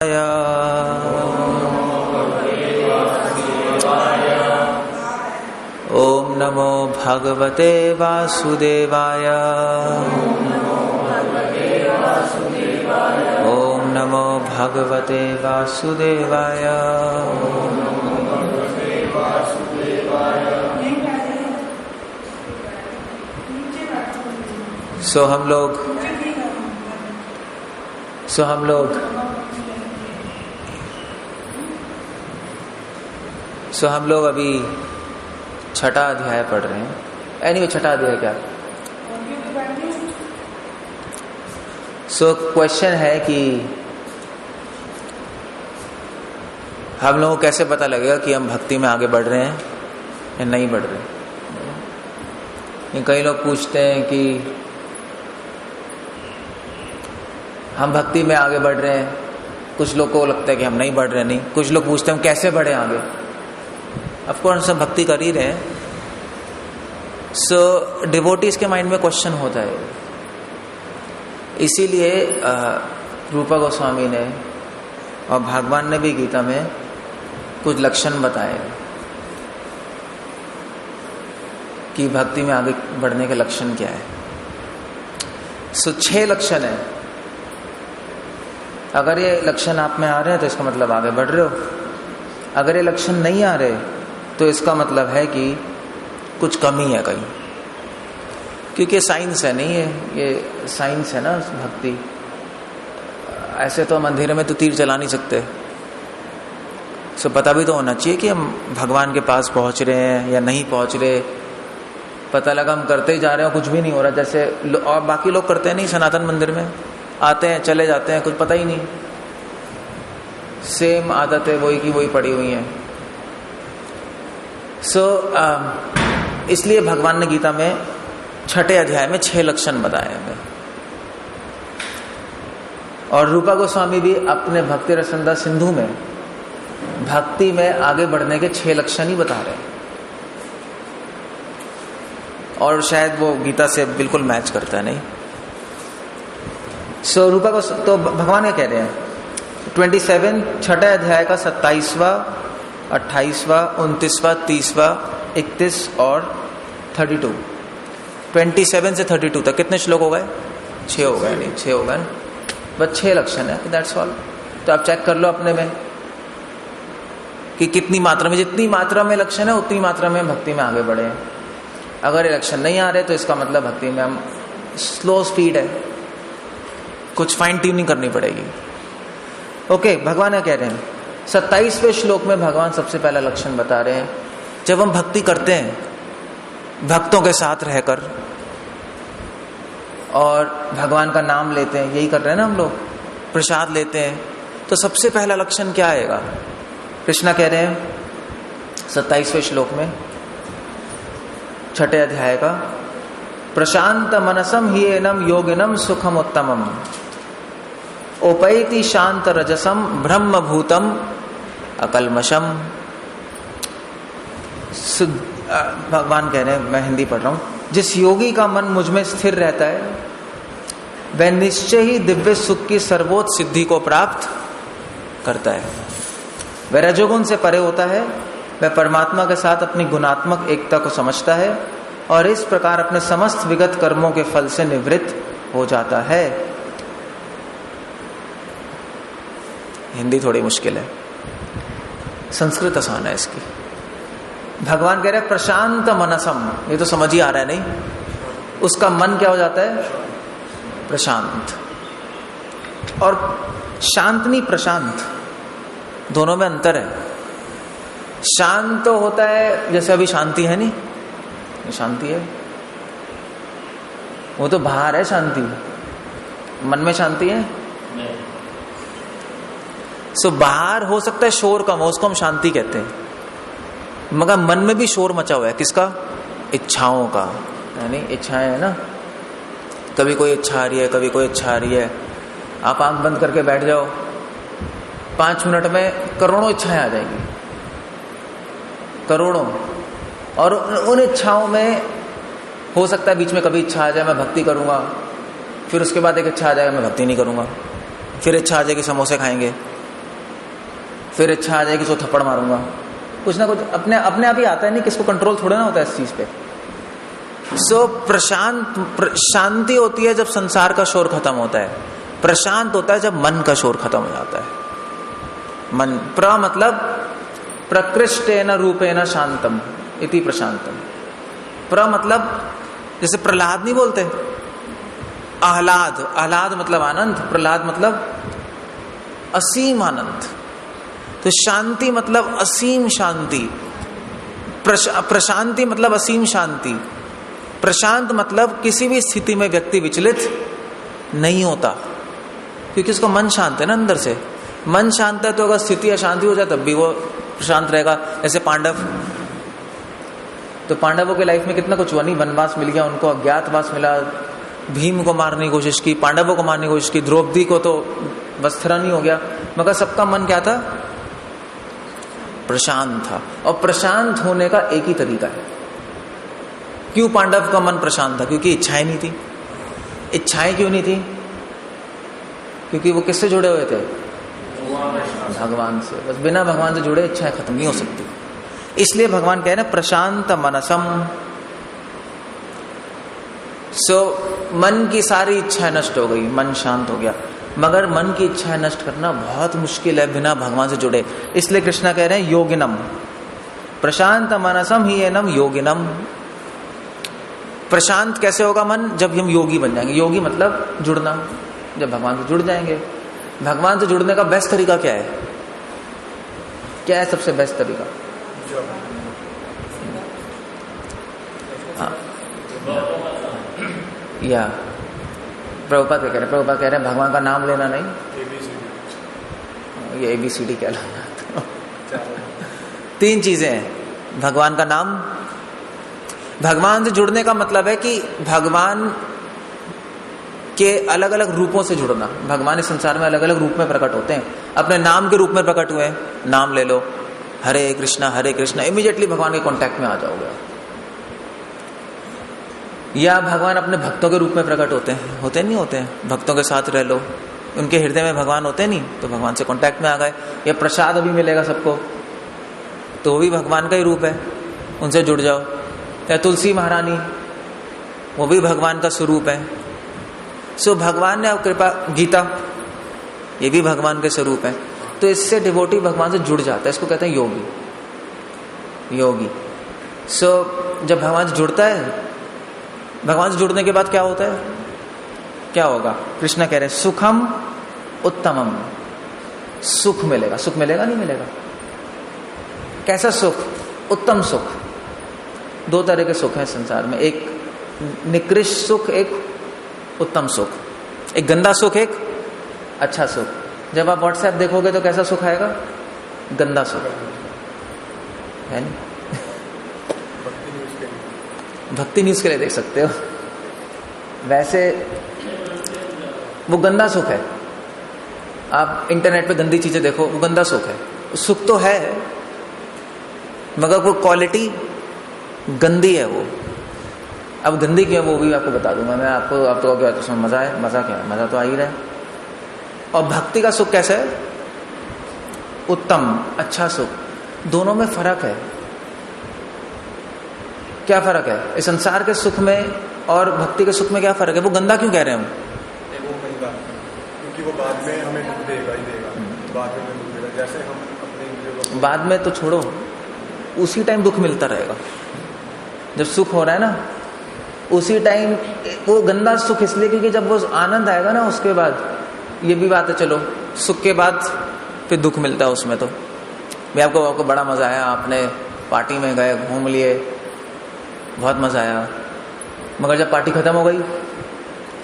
ओम नमो भगवते वासुदेवाय। ओम नमो भगवते वासुदेवाय। सो हम लोग अभी छठा अध्याय पढ़ रहे हैं। एनीवे छठा अध्याय क्या? क्वेश्चन है कि हम लोगों को कैसे पता लगेगा कि हम भक्ति में आगे बढ़ रहे हैं या नहीं बढ़ रहे हैं। कई लोग पूछते हैं कि हम भक्ति में आगे बढ़ रहे हैं, कुछ लोग को लगता है कि हम नहीं बढ़ रहे। नहीं, कुछ लोग पूछते हैं हम कैसे बढ़े आगे। ऑफ कोर्स हम भक्ति कर ही रहे हैं। डिवोटीज के माइंड में क्वेश्चन होता है। इसीलिए रूपा गोस्वामी ने और भगवान ने भी गीता में कुछ लक्षण बताए कि भक्ति में आगे बढ़ने के लक्षण क्या है। 6 लक्षण है। अगर ये लक्षण आप में आ रहे हैं तो इसका मतलब आगे बढ़ रहे हो। अगर ये लक्षण नहीं आ रहे तो इसका मतलब है कि कुछ कमी है कहीं, क्योंकि साइंस है नहीं है, ये साइंस है ना भक्ति। ऐसे तो हम अंधेरे में तो तीर चला नहीं सकते। पता भी तो होना चाहिए कि हम भगवान के पास पहुंच रहे हैं या नहीं पहुंच रहे। पता लगा हम करते ही जा रहे हो, कुछ भी नहीं हो रहा, जैसे और बाकी लोग करते हैं नहीं। सनातन मंदिर में आते हैं चले जाते हैं, कुछ पता ही नहीं, सेम आदत है वही की वही पड़ी हुई है। इसलिए भगवान ने गीता में छठे अध्याय में 6 लक्षण बताए हैं। और रूपा गोस्वामी भी अपने भक्ति रसंदा सिंधु में भक्ति में आगे बढ़ने के 6 लक्षण ही बता रहे हैं। और शायद वो गीता से बिल्कुल मैच करता है नहीं। रूपा को तो भगवान क्या कह रहे हैं 27 छठे अध्याय का 27वां 28वां 29वां 30वां 31 और 32। 27 से 32 तक कितने श्लोक हो गए? 6 हो गए। नहीं 6 हो गए, बस 6 लक्षण है, दैट्स ऑल। तो आप चेक कर लो अपने में कि कितनी मात्रा में, जितनी मात्रा में लक्षण है उतनी मात्रा में भक्ति में आगे बढ़े। अगर ये लक्षण नहीं आ रहे तो इसका मतलब भक्ति में हम स्लो स्पीड है, कुछ फाइन ट्यूनिंग करनी पड़ेगी। ओके, भगवान क्या कह रहे हैं 27वें श्लोक में भगवान सबसे पहला लक्षण बता रहे हैं। जब हम भक्ति करते हैं भक्तों के साथ रहकर और भगवान का नाम लेते हैं, यही कर रहे हैं ना हम लोग, प्रसाद लेते हैं, तो सबसे पहला लक्षण क्या आएगा? कृष्णा कह रहे हैं 27वें श्लोक में छठे अध्याय का, प्रशांत मनसम ही एनम योगिनम सुखम उत्तमम उपैति शांत रजसम ब्रह्म भूतम अकलमशम। भगवान कह रहे हैं, मैं हिंदी पढ़ रहा हूं, जिस योगी का मन मुझ में स्थिर रहता है वह निश्चय ही दिव्य सुख की सर्वोच्च सिद्धि को प्राप्त करता है। वह रजोगुण से परे होता है, वह परमात्मा के साथ अपनी गुणात्मक एकता को समझता है और इस प्रकार अपने समस्त विगत कर्मों के फल से निवृत्त हो जाता है। हिंदी थोड़ी मुश्किल है, संस्कृत आसान है इसकी। भगवान कह रहे हैं प्रशांत मनसम, ये तो समझ ही आ रहा है नहीं, उसका मन क्या हो जाता है? प्रशांत। और शांत नहीं प्रशांत, दोनों में अंतर है। शांत तो होता है जैसे अभी शांति है नहीं, शांति है वो तो बाहर है शांति, मन में शांति है। बाहर हो सकता है शोर कम हो, उसको हम शांति कहते हैं, मगर मन में भी शोर मचा हुआ है। किसका? इच्छाओं का, यानी इच्छाएं है ना, कभी कोई इच्छा आ रही है कभी कोई इच्छा आ रही है। आप आंख बंद करके बैठ जाओ, 5 मिनट में करोड़ों इच्छाएं आ जाएंगी, करोड़ों। और उन इच्छाओं में हो सकता है बीच में कभी इच्छा आ जाए मैं भक्ति करूंगा, फिर उसके बाद एक इच्छा आ जाएगा मैं भक्ति नहीं करूंगा, फिर इच्छा आ जाएगी समोसे खाएंगे, फिर इच्छा आ जाएगी तो थप्पड़ मारूंगा, कुछ ना कुछ अपने आप ही आता है, नहीं किसको कंट्रोल थोड़ा ना होता है इस चीज पे। शांति होती है जब संसार का शोर खत्म होता है, प्रशांत होता है जब मन का शोर खत्म हो जाता है। मन मतलब प्रकृष्टेन रूपेण शांतम इति प्रशांतम। मतलब जैसे प्रहलाद नहीं बोलते, आह्लाद मतलब आनंद, प्रहलाद मतलब असीम आनंद। तो शांति मतलब असीम शांति, प्रशांति मतलब असीम शांति, प्रशांत मतलब किसी भी स्थिति में व्यक्ति विचलित नहीं होता, क्योंकि उसका मन शांत है ना अंदर से। मन शांत है तो अगर स्थिति अशांति हो जाए तब भी वो शांत रहेगा। जैसे पांडवों के लाइफ में कितना कुछ हुआ नहीं, वनवास मिल गया उनको, अज्ञातवास मिला, भीम को मारने की कोशिश की, पांडवों को मारने की कोशिश की, द्रौपदी को तो वस्त्रहरण ही हो गया, मगर सबका मन क्या था? प्रशांत था। और प्रशांत होने का एक ही तरीका है। क्यों पांडव का मन प्रशांत था? क्योंकि इच्छाएं नहीं थी। इच्छाएं क्यों नहीं थी? क्योंकि वो किससे जुड़े हुए थे? भगवान से। बस बिना भगवान से जुड़े इच्छाएं खत्म नहीं हो सकती। इसलिए भगवान कह रहे हैं प्रशांत मनसम। मन की सारी इच्छाएं नष्ट हो गई, मन शांत हो गया। मगर मन की इच्छाएं नष्ट करना बहुत मुश्किल है बिना भगवान से जुड़े। इसलिए कृष्ण कह रहे हैं योगिनम, प्रशांत मनसम ही एनम योगिनम। प्रशांत कैसे होगा मन? जब हम योगी बन जाएंगे। योगी मतलब जुड़ना, जब भगवान से जुड़ जाएंगे। भगवान से जुड़ने का बेस्ट तरीका क्या है? क्या है सबसे बेस्ट तरीका? या प्रभुपाद क्या कह रहे हैं? प्रभुपाद कह रहे हैं भगवान का नाम लेना नहीं, ये ABCD क्या लगना। 3 चीजें हैं। भगवान का नाम, भगवान से जुड़ने का मतलब है कि भगवान के अलग अलग रूपों से जुड़ना। भगवान इस संसार में अलग अलग रूप में प्रकट होते हैं। अपने नाम के रूप में प्रकट हुए, नाम ले लो, हरे कृष्णा, इमीडिएटली भगवान के कांटेक्ट में आ जाओगे। या भगवान अपने भक्तों के रूप में प्रकट होते नहीं होते हैं, भक्तों के साथ रह लो, उनके हृदय में भगवान होते नहीं, तो भगवान से कांटेक्ट में आ गए। या प्रसाद अभी मिलेगा सबको, तो वो भी भगवान का ही रूप है, उनसे जुड़ जाओ। या तुलसी महारानी, वो भी भगवान का स्वरूप है। सो भगवान ने अब कृपा, गीता, ये भी भगवान के स्वरूप है। तो इससे डिवोटी भगवान से जुड़ जाता है, इसको कहते हैं योगी। जब भगवान से जुड़ता है, भगवान से जुड़ने के बाद क्या होता है? क्या होगा? कृष्ण कह रहे हैं सुखम उत्तमम, सुख मिलेगा। सुख मिलेगा नहीं मिलेगा? कैसा सुख? उत्तम सुख। 2 तरह के सुख हैं संसार में, एक निकृष्ट सुख, एक उत्तम सुख। एक गंदा सुख, एक अच्छा सुख। जब आप व्हाट्सएप देखोगे तो कैसा सुख आएगा? गंदा सुख है नहीं? भक्ति न्यूज के लिए देख सकते हो। वैसे वो गंदा सुख है। आप इंटरनेट पे गंदी चीजें देखो, वो गंदा सुख है। सुख तो है मगर वो क्वालिटी गंदी है। वो अब गंदी क्यों है वो भी आपको बता दूंगा मैं। आपको क्या तो मजा है? मजा क्या है? मजा तो आ ही रहा है। और भक्ति का सुख कैसा है? उत्तम, अच्छा सुख। दोनों में फर्क है। क्या फर्क है? इस संसार के सुख में और भक्ति के सुख में क्या फर्क है? वो गंदा क्यों कह रहे हैं हम? वो गंदा क्योंकि वो बाद में हमें दुख देगा ही देगा। बाद में दुख देगा। जैसे हम अपने बाद में तो छोड़ो, उसी टाइम दुख मिलता रहेगा। जब सुख हो रहा है ना, उसी टाइम वो गंदा सुख इसलिए क्योंकि जब वो आनंद आएगा ना, उसके बाद ये भी बात है, चलो सुख के बाद फिर दुख मिलता है उसमें। तो भाई आपको बड़ा मजा आया, आपने पार्टी में गए, घूम लिए, बहुत मजा आया, मगर जब पार्टी खत्म हो गई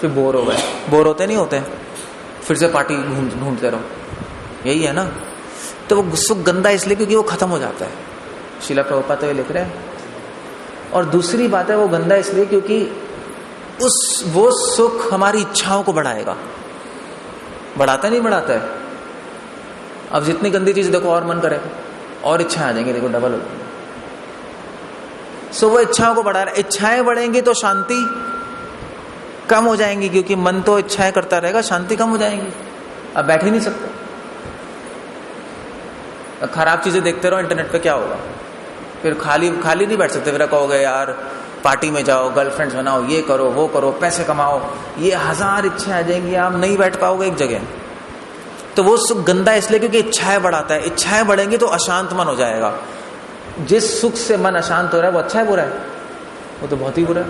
फिर बोर हो गए। बोर होते नहीं होते? फिर से पार्टी ढूंढते रहो, यही है ना। तो वो सुख गंदा इसलिए क्योंकि वो खत्म हो जाता है। श्रील प्रभुपाद तो ये लिख रहे हैं। और दूसरी बात है वो गंदा इसलिए क्योंकि वो सुख हमारी इच्छाओं को बढ़ाएगा। बढ़ाता नहीं बढ़ाता है? अब जितनी गंदी चीज देखो और मन करेगा, और इच्छाएं आ जाएंगी, देखो डबल हो जाएंगी। वो इच्छाओं को बढ़ा रहा है। इच्छाएं बढ़ेंगी तो शांति कम हो जाएंगी, क्योंकि मन तो इच्छाएं करता रहेगा, शांति कम हो जाएंगी। अब बैठ ही नहीं सकते। खराब चीजें देखते रहो इंटरनेट पे, क्या होगा? फिर खाली खाली नहीं बैठ सकते। फिर कहोगे यार पार्टी में जाओ, गर्लफ्रेंड्स बनाओ, ये करो वो करो, पैसे कमाओ, ये 1000 इच्छाएं आ जाएंगी, आप नहीं बैठ पाओगे एक जगह। तो वो सुख गंदा है इसलिए क्योंकि इच्छाएं बढ़ाता है। इच्छाएं बढ़ेंगी तो अशांत मन हो जाएगा। जिस सुख से मन अशांत हो रहा है वो अच्छा है बुरा है? वो तो बहुत ही बुरा है।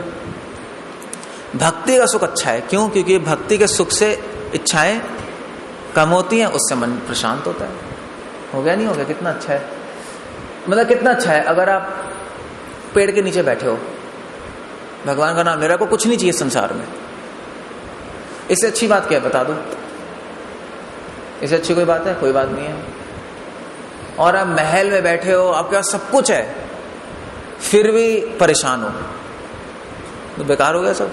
भक्ति का सुख अच्छा है। क्यों? क्योंकि भक्ति के सुख से इच्छाएं कम होती हैं, उससे मन प्रशांत होता है। हो गया नहीं हो गया? कितना अच्छा है, मतलब कितना अच्छा है। अगर आप पेड़ के नीचे बैठे हो, भगवान का नाम ले रहे हो, आपको कुछ नहीं चाहिए संसार में, इससे अच्छी बात क्या है बता दो? इससे अच्छी कोई बात है? कोई बात नहीं है। और आप महल में बैठे हो, आपके पास सब कुछ है, फिर भी परेशान हो, तो बेकार हो गया सब।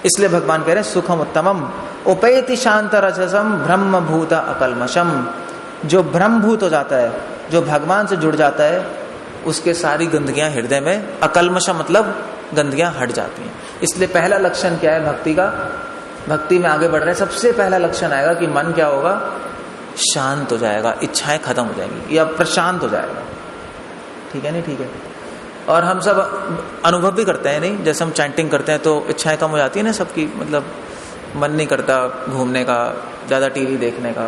इसलिए भगवान कह रहे हैं सुखम उत्तमम उपैति शांत रजसम ब्रह्म भूत अकल्मषम। जो ब्रह्मभूत हो जाता है, जो भगवान से जुड़ जाता है, उसके सारी गंदगियां हृदय में, अकल्मषम मतलब गंदगियां हट जाती हैं। इसलिए पहला लक्षण क्या है भक्ति का? भक्ति में आगे बढ़ रहे हैं, सबसे पहला लक्षण आएगा कि मन क्या होगा? शांत हो जाएगा, इच्छाएं खत्म हो जाएंगी या प्रशांत हो जाएगा। ठीक है नहीं? ठीक है। और हम सब अनुभव भी करते हैं नहीं, जैसे हम चैंटिंग करते हैं तो इच्छाएं कम हो जाती है ना सबकी, मतलब मन नहीं करता घूमने का, ज्यादा टीवी देखने का।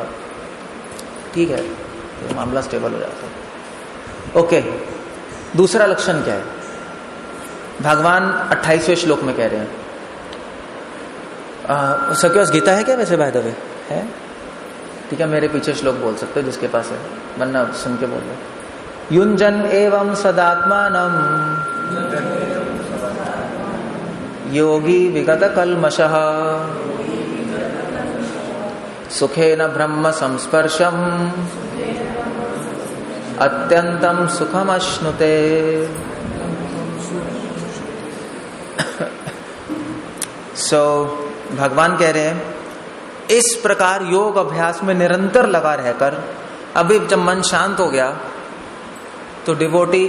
ठीक है, तो मामला स्टेबल हो जाता है। ओके, दूसरा लक्षण क्या है? भगवान 28वें श्लोक में कह रहे हैं, सबके पास गीता है क्या वैसे? बाय द वे है? ठीक है, मेरे पीछे श्लोक बोल सकते हो जिसके पास है, वरना सुन के बोल लो। युंजन एवं सदात्मानम योगी विगत कल्मषः सुखेन ब्रह्म संस्पर्शम अत्यंतम सुखम अश्नुते। भगवान कह रहे हैं इस प्रकार योग अभ्यास में निरंतर लगा रहकर, अभी जब मन शांत हो गया तो डिवोटी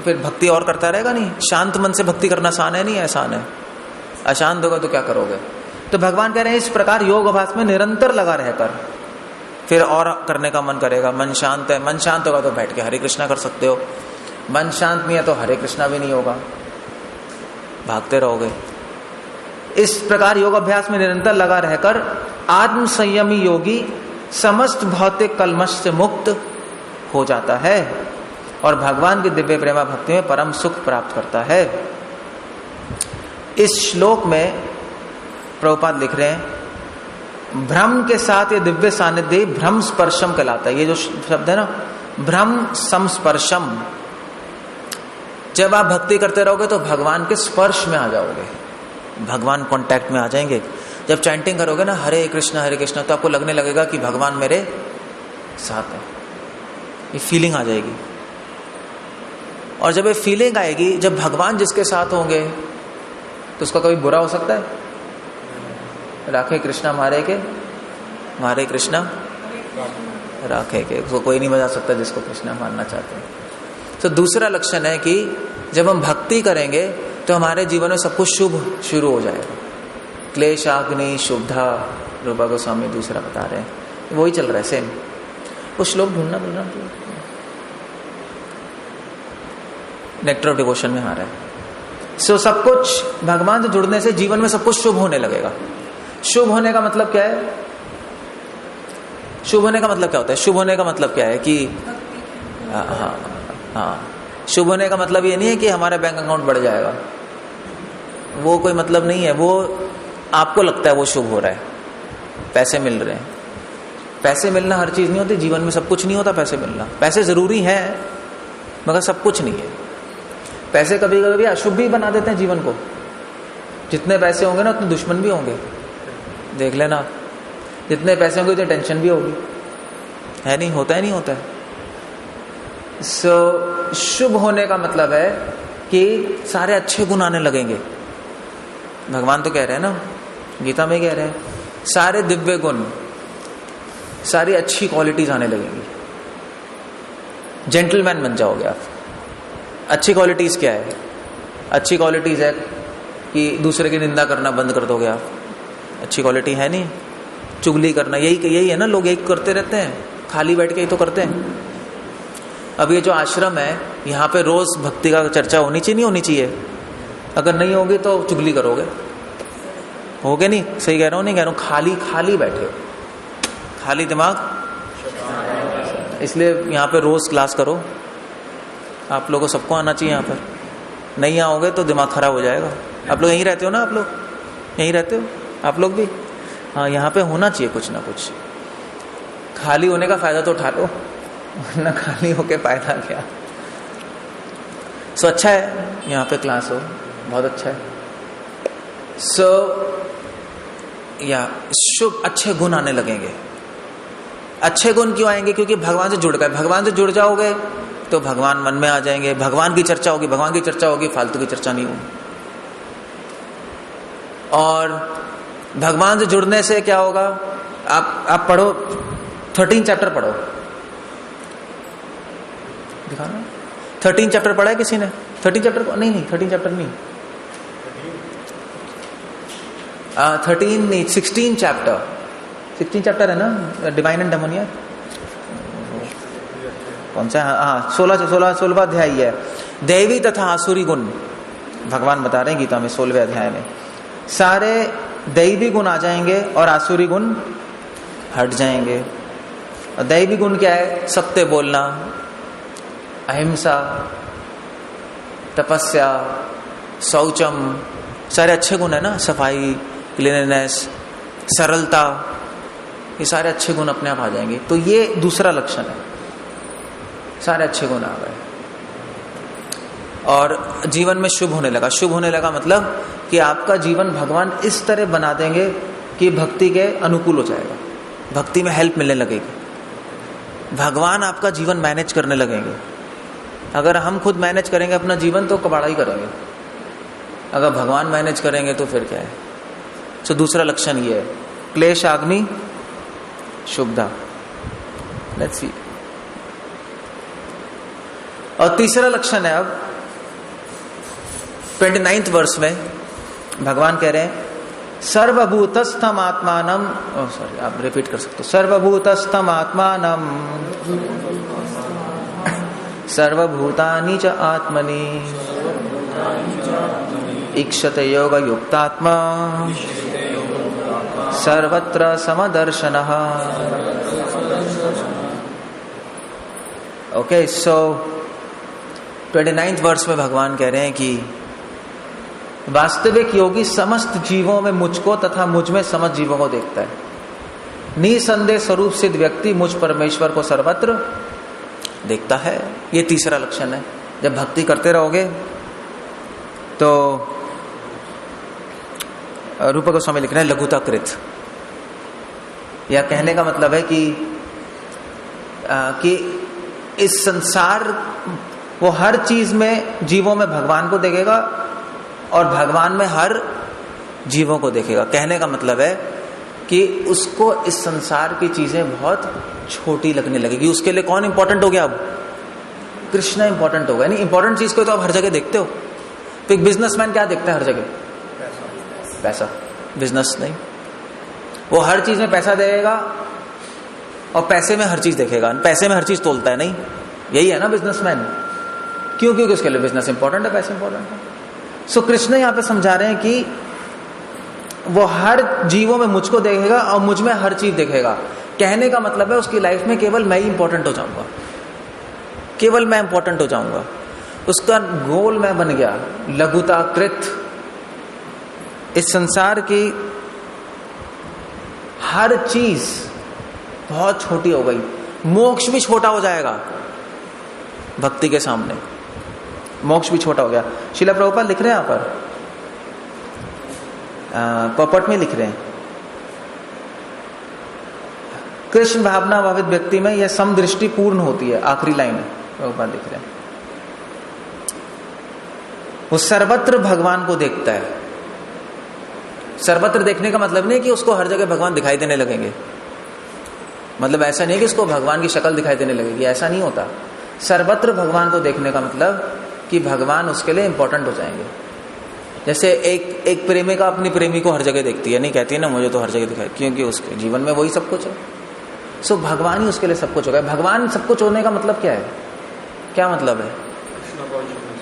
फिर भक्ति और करता रहेगा नहीं। शांत मन से भक्ति करना आसान है? नहीं आसान है। अशांत होगा तो क्या करोगे? तो भगवान कह रहे हैं इस प्रकार योग अभ्यास में निरंतर लगा रहकर फिर और करने का मन करेगा। मन शांत है, मन शांत होगा तो बैठ के हरे कृष्णा कर सकते हो। मन शांत नहीं है तो हरे कृष्णा भी नहीं होगा, भागते रहोगे। इस प्रकार योग अभ्यास में निरंतर लगा रहकर आत्म संयमी योगी समस्त भौतिक कल्मश से मुक्त हो जाता है और भगवान की दिव्य प्रेमा भक्ति में परम सुख प्राप्त करता है। इस श्लोक में प्रभुपाद लिख रहे हैं भ्रम के साथ ये दिव्य सानिध्य भ्रम स्पर्शम कहलाता है। ये जो शब्द है ना, भ्रम संस्पर्शम, जब आप भक्ति करते रहोगे तो भगवान के स्पर्श में आ जाओगे, भगवान कांटेक्ट में आ जाएंगे। जब चैंटिंग करोगे ना हरे कृष्णा, तो आपको लगने लगेगा कि भगवान मेरे साथ है, ये फीलिंग आ जाएगी। और जब ये फीलिंग आएगी, जब भगवान जिसके साथ होंगे तो उसका कभी बुरा हो सकता है? राखे कृष्णा मारे के, मारे कृष्णा राखे के, उसको कोई नहीं बजा सकता जिसको कृष्णा मारना चाहते हैं। तो दूसरा लक्षण है कि जब हम भक्ति करेंगे तो हमारे जीवन में सब कुछ शुभ शुरू हो जाएगा। क्लेशाग्नि शुभधा, रूपा गोस्वामी दूसरा बता रहे हैं, वही चल रहा है सेम। वो श्लोक ढूंढना बोल रहा हूँ, नेक्टर ऑफ डिवोशन में आ रहा है। सो सब कुछ भगवान से जुड़ने से जीवन में सब कुछ शुभ होने लगेगा। शुभ होने का मतलब क्या है? शुभ होने का मतलब क्या होता है? शुभ होने का मतलब क्या है कि हाँ, शुभ होने का मतलब ये नहीं है कि हमारा बैंक अकाउंट बढ़ जाएगा, वो कोई मतलब नहीं है। वो आपको लगता है वो शुभ हो रहा है, पैसे मिल रहे हैं। पैसे मिलना हर चीज नहीं होती, जीवन में सब कुछ नहीं होता। पैसे मिलना, पैसे जरूरी है मगर सब कुछ नहीं है। पैसे कभी कभी अशुभ भी बना देते हैं जीवन को। जितने पैसे होंगे ना उतने दुश्मन भी होंगे, देख लेना। जितने पैसे होंगे उतनी टेंशन भी होगी, है नहीं? होता है नहीं होता है। शुभ होने का मतलब है कि सारे अच्छे गुण आने लगेंगे। भगवान तो कह रहे हैं ना, गीता में कह रहे हैं, सारे दिव्य गुण, सारी अच्छी क्वालिटीज आने लगेंगी। जेंटलमैन बन जाओगे आप। अच्छी क्वालिटीज क्या है? अच्छी क्वालिटीज है कि दूसरे की निंदा करना बंद कर दोगे आप। अच्छी क्वालिटी है नहीं? चुगली करना, यही है ना, लोग यही करते रहते हैं, खाली बैठ के ही तो करते हैं। अब ये जो आश्रम है, यहाँ पे रोज भक्ति का चर्चा होनी चाहिए, नहीं होनी चाहिए? अगर नहीं होगी तो चुगली करोगे, होगे नहीं? सही कह रहा हूँ, नहीं कह रहा हूँ? खाली खाली बैठे हो, खाली दिमाग। इसलिए यहाँ पे रोज क्लास करो। आप लोगों को सबको आना चाहिए यहाँ पर। नहीं आओगे तो दिमाग खराब हो जाएगा। आप लोग यहीं रहते हो ना? आप लोग यहीं रहते हो? आप लोग भी? हाँ, यहाँ पे होना चाहिए कुछ ना कुछ। खाली होने का फायदा तो उठा लो, वरना खाली होके फायदा क्या। सो अच्छा है यहाँ पे क्लास हो, बहुत अच्छा है। सो या शुभ अच्छे गुण आने लगेंगे। अच्छे गुण क्यों आएंगे? क्योंकि भगवान से जुड़ गए। भगवान से जुड़ जाओगे तो भगवान मन में आ जाएंगे। भगवान की चर्चा होगी, भगवान की चर्चा होगी, फालतू की चर्चा नहीं होगी। और भगवान से जुड़ने से क्या होगा? आप पढ़ो, 13 चैप्टर पढ़ो, दिखाना। 13 चैप्टर पढ़ा है किसी ने? 13 चैप्टर नहीं, 13 चैप्टर नहीं, 13 नहीं, 16 चैप्टर। 16 चैप्टर है ना डिवाइन एंड डेमोनिया? कौन सा? हाँ, 16वां अध्याय है। दैवी तथा आसुरी गुण भगवान बता रहे हैं गीता में 16वें अध्याय में। सारे दैवी गुण आ जाएंगे और आसुरी गुण हट जाएंगे। और दैवी गुण क्या है? सत्य बोलना, अहिंसा, तपस्या, शौचम, सारे अच्छे गुण है ना। सफाई, क्लीननेस, सरलता, ये सारे अच्छे गुण अपने आप आ जाएंगे। तो ये दूसरा लक्षण है, सारे अच्छे गुण आ गए और जीवन में शुभ होने लगा। शुभ होने लगा मतलब कि आपका जीवन भगवान इस तरह बना देंगे कि भक्ति के अनुकूल हो जाएगा, भक्ति में हेल्प मिलने लगेगी। भगवान आपका जीवन मैनेज करने लगेंगे। अगर हम खुद मैनेज करेंगे अपना जीवन तो कबाड़ा ही करेंगे। अगर भगवान मैनेज करेंगे तो फिर क्या है? तो दूसरा लक्षण ये है, क्लेश आग्नि शुभदा। Let's see. और तीसरा लक्षण है अब 29वें वर्ष में भगवान कह रहे हैं, सर्वभूतस्थम आत्मानम, सॉरी आप रिपीट कर सकते हो, सर्वभूतस्थम आत्मानम सर्वभूतानि च आत्मनि ईक्षते योग युक्तात्मा सर्वत्र समदर्शनः। ओके, सो 29वें वर्ष में भगवान कह रहे हैं कि वास्तविक योगी समस्त जीवों में मुझको तथा मुझ में समस्त जीवों को देखता है। निसंदेह स्वरूप सिद्ध व्यक्ति मुझ परमेश्वर को सर्वत्र देखता है। ये तीसरा लक्षण है। जब भक्ति करते रहोगे तो रूप गोस्वामी लिख रहे हैं लघुताकृत, या कहने का मतलब है कि इस संसार वो हर चीज में जीवों में भगवान को देखेगा और भगवान में हर जीवों को देखेगा। कहने का मतलब है कि उसको इस संसार की चीजें बहुत छोटी लगने लगेगी। उसके लिए कौन इंपॉर्टेंट हो गया? अब कृष्ण इंपॉर्टेंट हो गया। नहीं, इंपॉर्टेंट चीज को तो आप हर जगह देखते हो। तो एक बिजनेसमैन क्या देखता है हर जगह? पैसा। बिजनेस नहीं, वो हर चीज में पैसा देगा और पैसे में हर चीज देखेगा, पैसे में हर चीज तोलता है। नहीं, यही है ना बिजनेसमैन। क्यों? क्योंकि उसके लिए बिजनेस इंपॉर्टेंट है, पैसे इंपॉर्टेंट है। सो कृष्ण यहाँ पे समझा रहे हैं कि वो हर जीवों में मुझको देखेगा और मुझ में हर चीज देखेगा। कहने का मतलब है उसकी लाइफ में केवल मैं ही इंपॉर्टेंट हो जाऊंगा, केवल मैं इंपॉर्टेंट हो जाऊंगा। उसका गोल मैं बन गया, लघुताकृत। इस संसार की हर चीज बहुत छोटी हो गई। मोक्ष भी छोटा हो जाएगा भक्ति के सामने। मोक्ष भी छोटा हो गया। श्रील प्रभुपाद लिख रहे हैं यहाँ पर, पॉपट में लिख रहे हैं, कृष्ण भावना भावित व्यक्ति में यह समदृष्टि पूर्ण होती है। आखिरी लाइन है, प्रभुपाद लिख रहे हैं, वो सर्वत्र भगवान को देखता है। सर्वत्र देखने का मतलब नहीं कि उसको हर जगह भगवान दिखाई देने लगेंगे। मतलब ऐसा नहीं कि उसको भगवान की शक्ल दिखाई देने लगेगी, ऐसा नहीं होता। सर्वत्र भगवान को देखने का मतलब कि भगवान उसके लिए इंपॉर्टेंट हो जाएंगे। जैसे एक प्रेमिका अपनी प्रेमी को हर जगह देखती है, नहीं कहती है ना मुझे तो हर जगह दिखाई, क्योंकि उसके जीवन में वही सब कुछ है। सो भगवान ही उसके लिए सब कुछ हो गया। भगवान सब कुछ होने का मतलब क्या है? क्या मतलब है? कृष्णा कॉन्शियसनेस।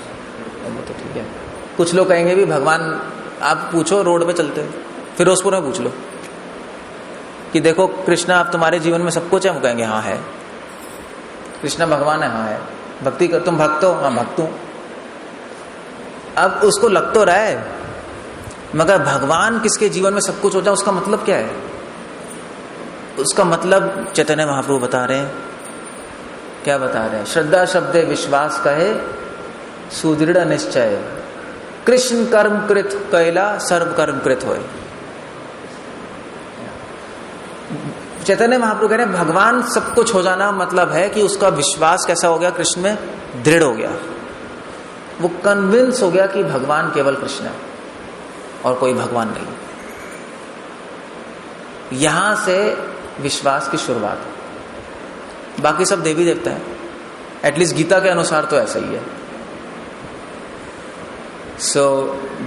वो तो ठीक है। कुछ लोग कहेंगे भी भगवान, आप पूछो रोड पे चलते फिरोजपुर में पूछ लो कि देखो कृष्णा आप तुम्हारे जीवन में सब कुछ है, हम कहेंगे हाँ है। कृष्णा भगवान है, हाँ है। भक्ति कर, तुम भक्त हो? हाँ भक्त हूं। अब उसको लग तो रहा है, मगर भगवान किसके जीवन में सब कुछ हो जाए उसका मतलब क्या है? उसका मतलब चैतन्य महाप्रभु बता रहे हैं। क्या बता रहे हैं? श्रद्धा शब्दे विश्वास कहे सुदृढ़ निश्चय, कृष्ण कर्म कृत कैला सर्व कर्म कृत होए। चैतन्य महाप्रभु कह रहे हैं भगवान सब कुछ हो जाना मतलब है कि उसका विश्वास कैसा हो गया? कृष्ण में दृढ़ हो गया। वो कन्विंस हो गया कि भगवान केवल कृष्ण है और कोई भगवान नहीं। यहां से विश्वास की शुरुआत है। बाकी सब देवी देवता है, एटलीस्ट गीता के अनुसार तो ऐसा ही है।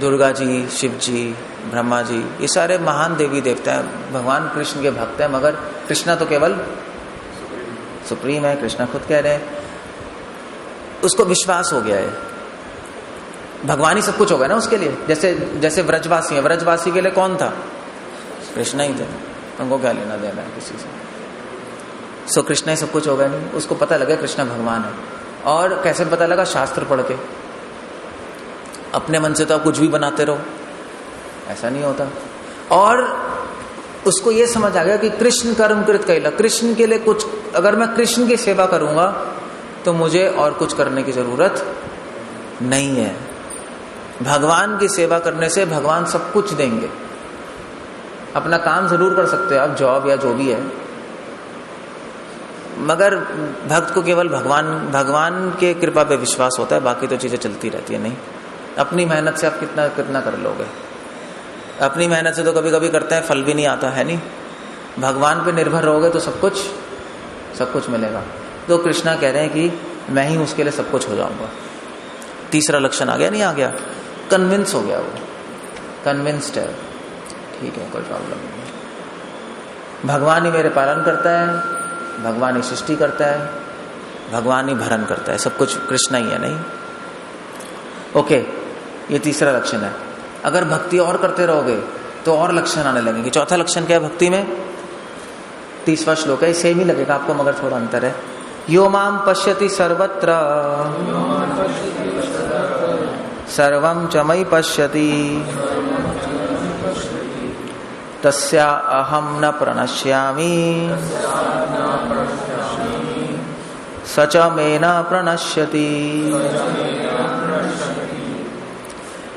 दुर्गा जी, शिव जी, ब्रह्मा जी, ये सारे महान देवी देवता हैं, भगवान कृष्ण के भक्त हैं, मगर कृष्णा तो केवल सुप्रीम है। कृष्णा खुद कह रहे हैं, उसको विश्वास हो गया है भगवान ही सब कुछ हो गया ना उसके लिए। जैसे व्रजवासी है, व्रजवासी के लिए कौन था? कृष्णा ही थे, उनको क्या लेना देना है किसी से। कृष्णा ही सब कुछ हो गया। नहीं, उसको पता लगा कृष्णा भगवान है। और कैसे पता लगा? शास्त्र पढ़ के। अपने मन से तो आप कुछ भी बनाते रहो, ऐसा नहीं होता। और उसको ये समझ आ गया कि कृष्ण कर्म कृत कैला, कृष्ण के लिए कुछ, अगर मैं कृष्ण की सेवा करूंगा तो मुझे और कुछ करने की जरूरत नहीं है। भगवान की सेवा करने से भगवान सब कुछ देंगे। अपना काम जरूर कर सकते हो आप, जॉब या जो भी है, मगर भक्त को केवल भगवान के कृपा पे विश्वास होता है, बाकी तो चीजें चलती रहती है। नहीं, अपनी मेहनत से आप कितना कर लोगे? अपनी मेहनत से तो कभी कभी करते हैं, फल भी नहीं आता है। नहीं, भगवान पे निर्भर रहोगे तो सब कुछ मिलेगा। तो कृष्णा कह रहे हैं कि मैं ही उसके लिए सब कुछ हो जाऊंगा। तीसरा लक्षण आ गया, नहीं आ गया? कन्विंस हो गया, वो कन्विंस्ड है। ठीक है, कोई प्रॉब्लम नहीं। भगवान ही मेरे पालन करता है, भगवान ही सृष्टि करता है, भगवान ही भरण करता है, सब कुछ कृष्णा ही है। नहीं, ओके, ये तीसरा लक्षण है। अगर भक्ति और करते रहोगे तो और लक्षण आने लगेंगे। चौथा लक्षण क्या है भक्ति में? 30वां श्लोक है, सेम ही लगेगा आपको मगर थोड़ा अंतर है। यो माम पश्यति सर्वत्र सर्वं च मयि पश्यति तस्या अहम न प्रणश्यामि स च मे न प्रणश्यति।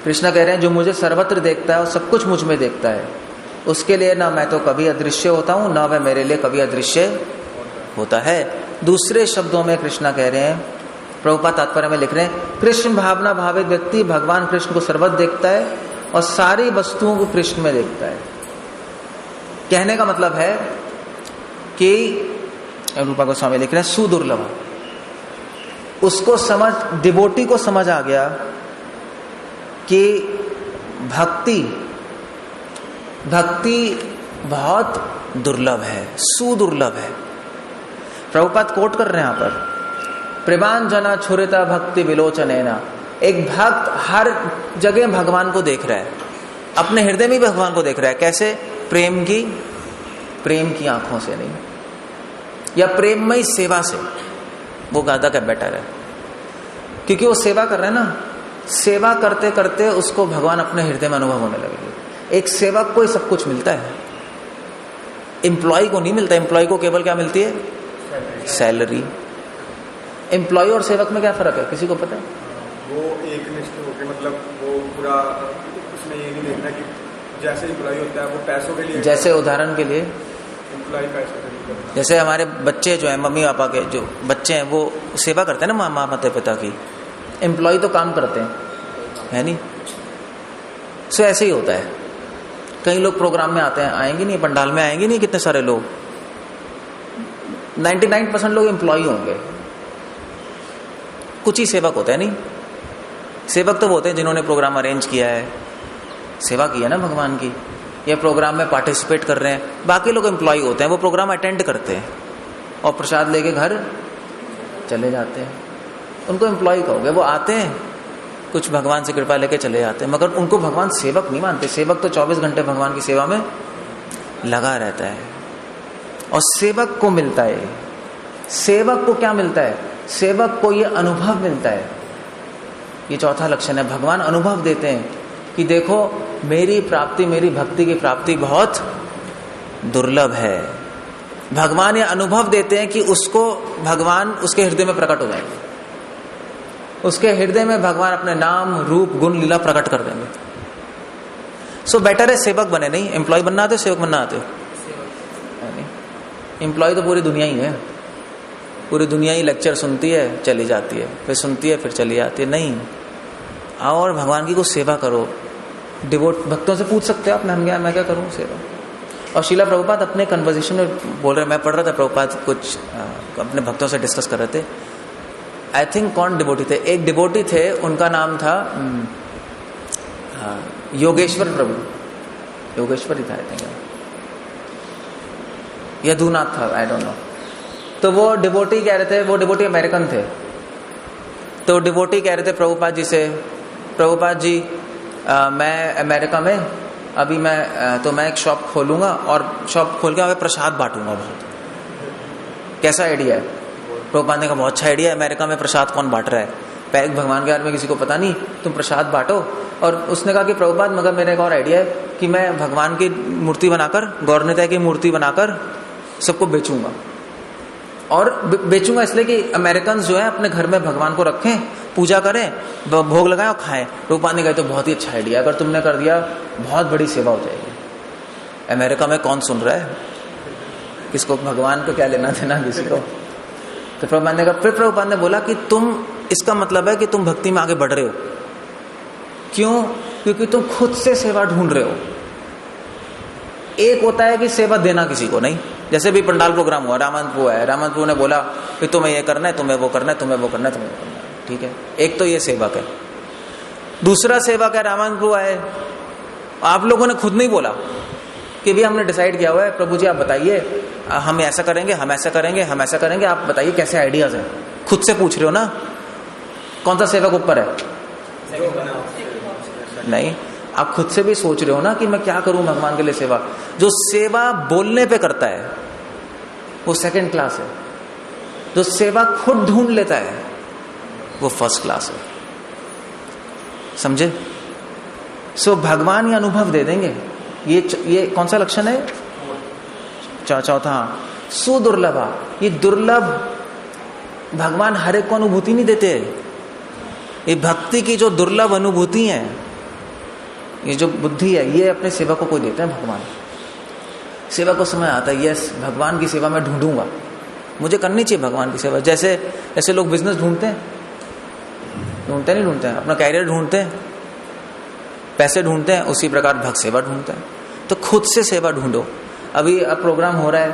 कृष्ण कह रहे हैं जो मुझे सर्वत्र देखता है और सब कुछ मुझ में देखता है, उसके लिए ना मैं तो कभी अदृश्य होता हूं, ना वह मेरे लिए कभी अदृश्य होता है। दूसरे शब्दों में कृष्ण कह रहे हैं, प्रभुपाद तात्पर्य में लिख रहे हैं, कृष्ण भावना भावित व्यक्ति भगवान कृष्ण को सर्वत्र देखता है और सारी वस्तुओं को कृष्ण में देखता है। कहने का मतलब है कि रूपा गोस्वामी लिख रहे हैं, सुदुर्लभ, उसको समझ, डिवोटी को समझ आ गया कि भक्ति बहुत दुर्लभ है, सुदुर्लभ है। प्रभुपाद कोट कर रहे हैं यहां पर, प्रेमांजना छुरिता भक्ति विलोचनेना। एक भक्त हर जगह भगवान को देख रहा है, अपने हृदय में भगवान को देख रहा है। कैसे? प्रेम की आंखों से नहीं, या प्रेममय सेवा से। वो ज्यादा का बेटर है, क्योंकि वो सेवा कर रहे हैं ना, सेवा करते करते उसको भगवान अपने हृदय में अनुभव होने लगेगा। एक सेवक को ही सब कुछ मिलता है, एम्प्लॉय को नहीं मिलता। एम्प्लॉय को केवल क्या मिलती है? सैलरी। एम्प्लॉय और सेवक में क्या फर्क है, किसी को पता है? वो एक निष्ठ होकर, मतलब वो पूरा उसमें ये नहीं देखना कि जैसे एम्प्लॉय होता है वो पैसों के लिए, जैसे उदाहरण के लिए एम्प्लॉय पैसों के लिए, जैसे हमारे बच्चे जो है, मम्मी पापा के जो बच्चे हैं वो सेवा करते हैं ना माँ माता पिता की। एम्प्लॉय तो काम करते हैं, है नहीं? सो ऐसे ही होता है। कई लोग प्रोग्राम में आते हैं, आएंगे नहीं, पंडाल में आएंगे नहीं, कितने सारे लोग, 99% लोग एम्प्लॉय होंगे, कुछ ही सेवक होते हैं। नहीं, सेवक तो वो होते हैं जिन्होंने प्रोग्राम अरेंज किया है, सेवा की है ना भगवान की, ये प्रोग्राम में पार्टिसिपेट कर रहे हैं। बाकी लोग एम्प्लॉय होते हैं, वो प्रोग्राम अटेंड करते हैं और प्रसाद लेके घर चले जाते हैं। उनको एम्प्लॉय कहोगे। वो आते हैं, कुछ भगवान से कृपा लेके चले जाते हैं, मगर उनको भगवान सेवक नहीं मानते। सेवक तो 24 घंटे भगवान की सेवा में लगा रहता है। और सेवक को मिलता है, सेवक को क्या मिलता है? सेवक को ये अनुभव मिलता है। ये चौथा लक्षण है। भगवान अनुभव देते हैं कि देखो मेरी प्राप्ति, मेरी भक्ति की प्राप्ति बहुत दुर्लभ है। भगवान ये अनुभव देते हैं कि उसको भगवान उसके हृदय में प्रकट हो जाएंगे, उसके हृदय में भगवान अपने नाम, रूप, गुण, लीला प्रकट कर देंगे। सो बेटर है सेवक बने, नहीं एम्प्लॉय बनना आते हो, सेवक बनना आते हो? एम्प्लॉय तो पूरी दुनिया ही है, पूरी दुनिया ही लेक्चर सुनती है चली जाती है, फिर सुनती है फिर चली जाती है। नहीं, आओ और भगवान की कुछ सेवा करो। डिवोट भक्तों से पूछ सकते हो आप, मैं क्या करूं सेवा। और शीला प्रभुपाद अपने कन्वर्सेशन में बोल रहे, मैं पढ़ रहा था, प्रभुपाद कुछ अपने भक्तों से डिस्कस कर रहे थे। आई थिंक कौन डिवोटी थे, एक डिवोटी थे, उनका नाम था योगेश्वर प्रभु, योगेश्वर ही था आई थिंक, यदुनाथ था, आई डोंट नो। तो वो डिवोटी कह रहे थे, वो डिवोटी अमेरिकन थे, तो डिवोटी कह रहे थे प्रभुपाद जी से, प्रभुपाद जी मैं अमेरिका में अभी मैं एक शॉप खोलूंगा और शॉप खोल के आगे प्रसाद बांटूंगा। बहुत कैसा आइडिया है? प्रभुपाद ने कहा बहुत अच्छा आइडिया है, अमेरिका में प्रसाद कौन बांट रहा है, पैक भगवान के बारे में किसी को पता नहीं, तुम प्रसाद बांटो। और उसने कहा कि प्रभुपाद मगर मेरा एक और आइडिया है कि मैं भगवान की मूर्ति बनाकर, गौरनिताई की मूर्ति बनाकर सबको बेचूंगा। और बेचूंगा इसलिए कि अमेरिकन जो है अपने घर में भगवान को रखें, पूजा करें, भोग लगाएं और खाएं। प्रभुपाद ने कहा तो बहुत ही अच्छा आइडिया, अगर तुमने कर दिया बहुत बड़ी सेवा हो जाएगी। अमेरिका में कौन सुन रहा है, किसको भगवान को क्या लेना देना किसी को। तो प्रभुपाद ने कहा, फिर प्रभुपाद ने बोला कि तुम, इसका मतलब है कि तुम भक्ति में आगे बढ़ रहे हो। क्यों? क्योंकि तुम खुद से सेवा ढूंढ रहे हो। एक होता है कि सेवा देना किसी को, नहीं, जैसे भी पंडाल प्रोग्राम हुआ, रामंत प्रभु है, रामंत प्रभु ने बोला कि तुम्हें ये करना है, तुम्हें वो करना है, तुम्हें वो करना है, तुम्हें वो करना है, ठीक है, एक तो ये सेवक है। दूसरा सेवक है रामंत प्रभु आए, आप लोगों ने खुद नहीं बोला कि भी हमने डिसाइड किया हुआ है, प्रभु जी आप बताइए हम ऐसा करेंगे, हम ऐसा करेंगे, हम ऐसा करेंगे, आप बताइए कैसे आइडियाज है। खुद से पूछ रहे हो ना, कौन सा सेवक ऊपर है? नहीं, आप खुद से भी सोच रहे हो ना कि मैं क्या करूं भगवान के लिए सेवा। जो सेवा बोलने पे करता है वो सेकंड क्लास है, जो सेवा खुद ढूंढ लेता है वो फर्स्ट क्लास है, समझे? सो भगवान ये अनुभव दे देंगे। ये कौन सा लक्षण है? चौथा, सुदुर्लभा। ये दुर्लभ, भगवान हर एक को अनुभूति नहीं देते। ये भक्ति की जो दुर्लभ अनुभूति है, ये जो बुद्धि है, ये अपने सेवा को कोई देते हैं भगवान। सेवा को समय आता है, यस भगवान की सेवा मैं ढूंढूंगा, मुझे करनी चाहिए भगवान की सेवा। जैसे ऐसे लोग बिजनेस ढूंढते हैं, नहीं ढूंढते हैं, अपना कैरियर ढूंढते हैं, पैसे ढूंढते हैं, उसी प्रकार भक्त सेवा ढूंढते हैं। तो खुद से सेवा ढूंढो। अभी अब प्रोग्राम हो रहा है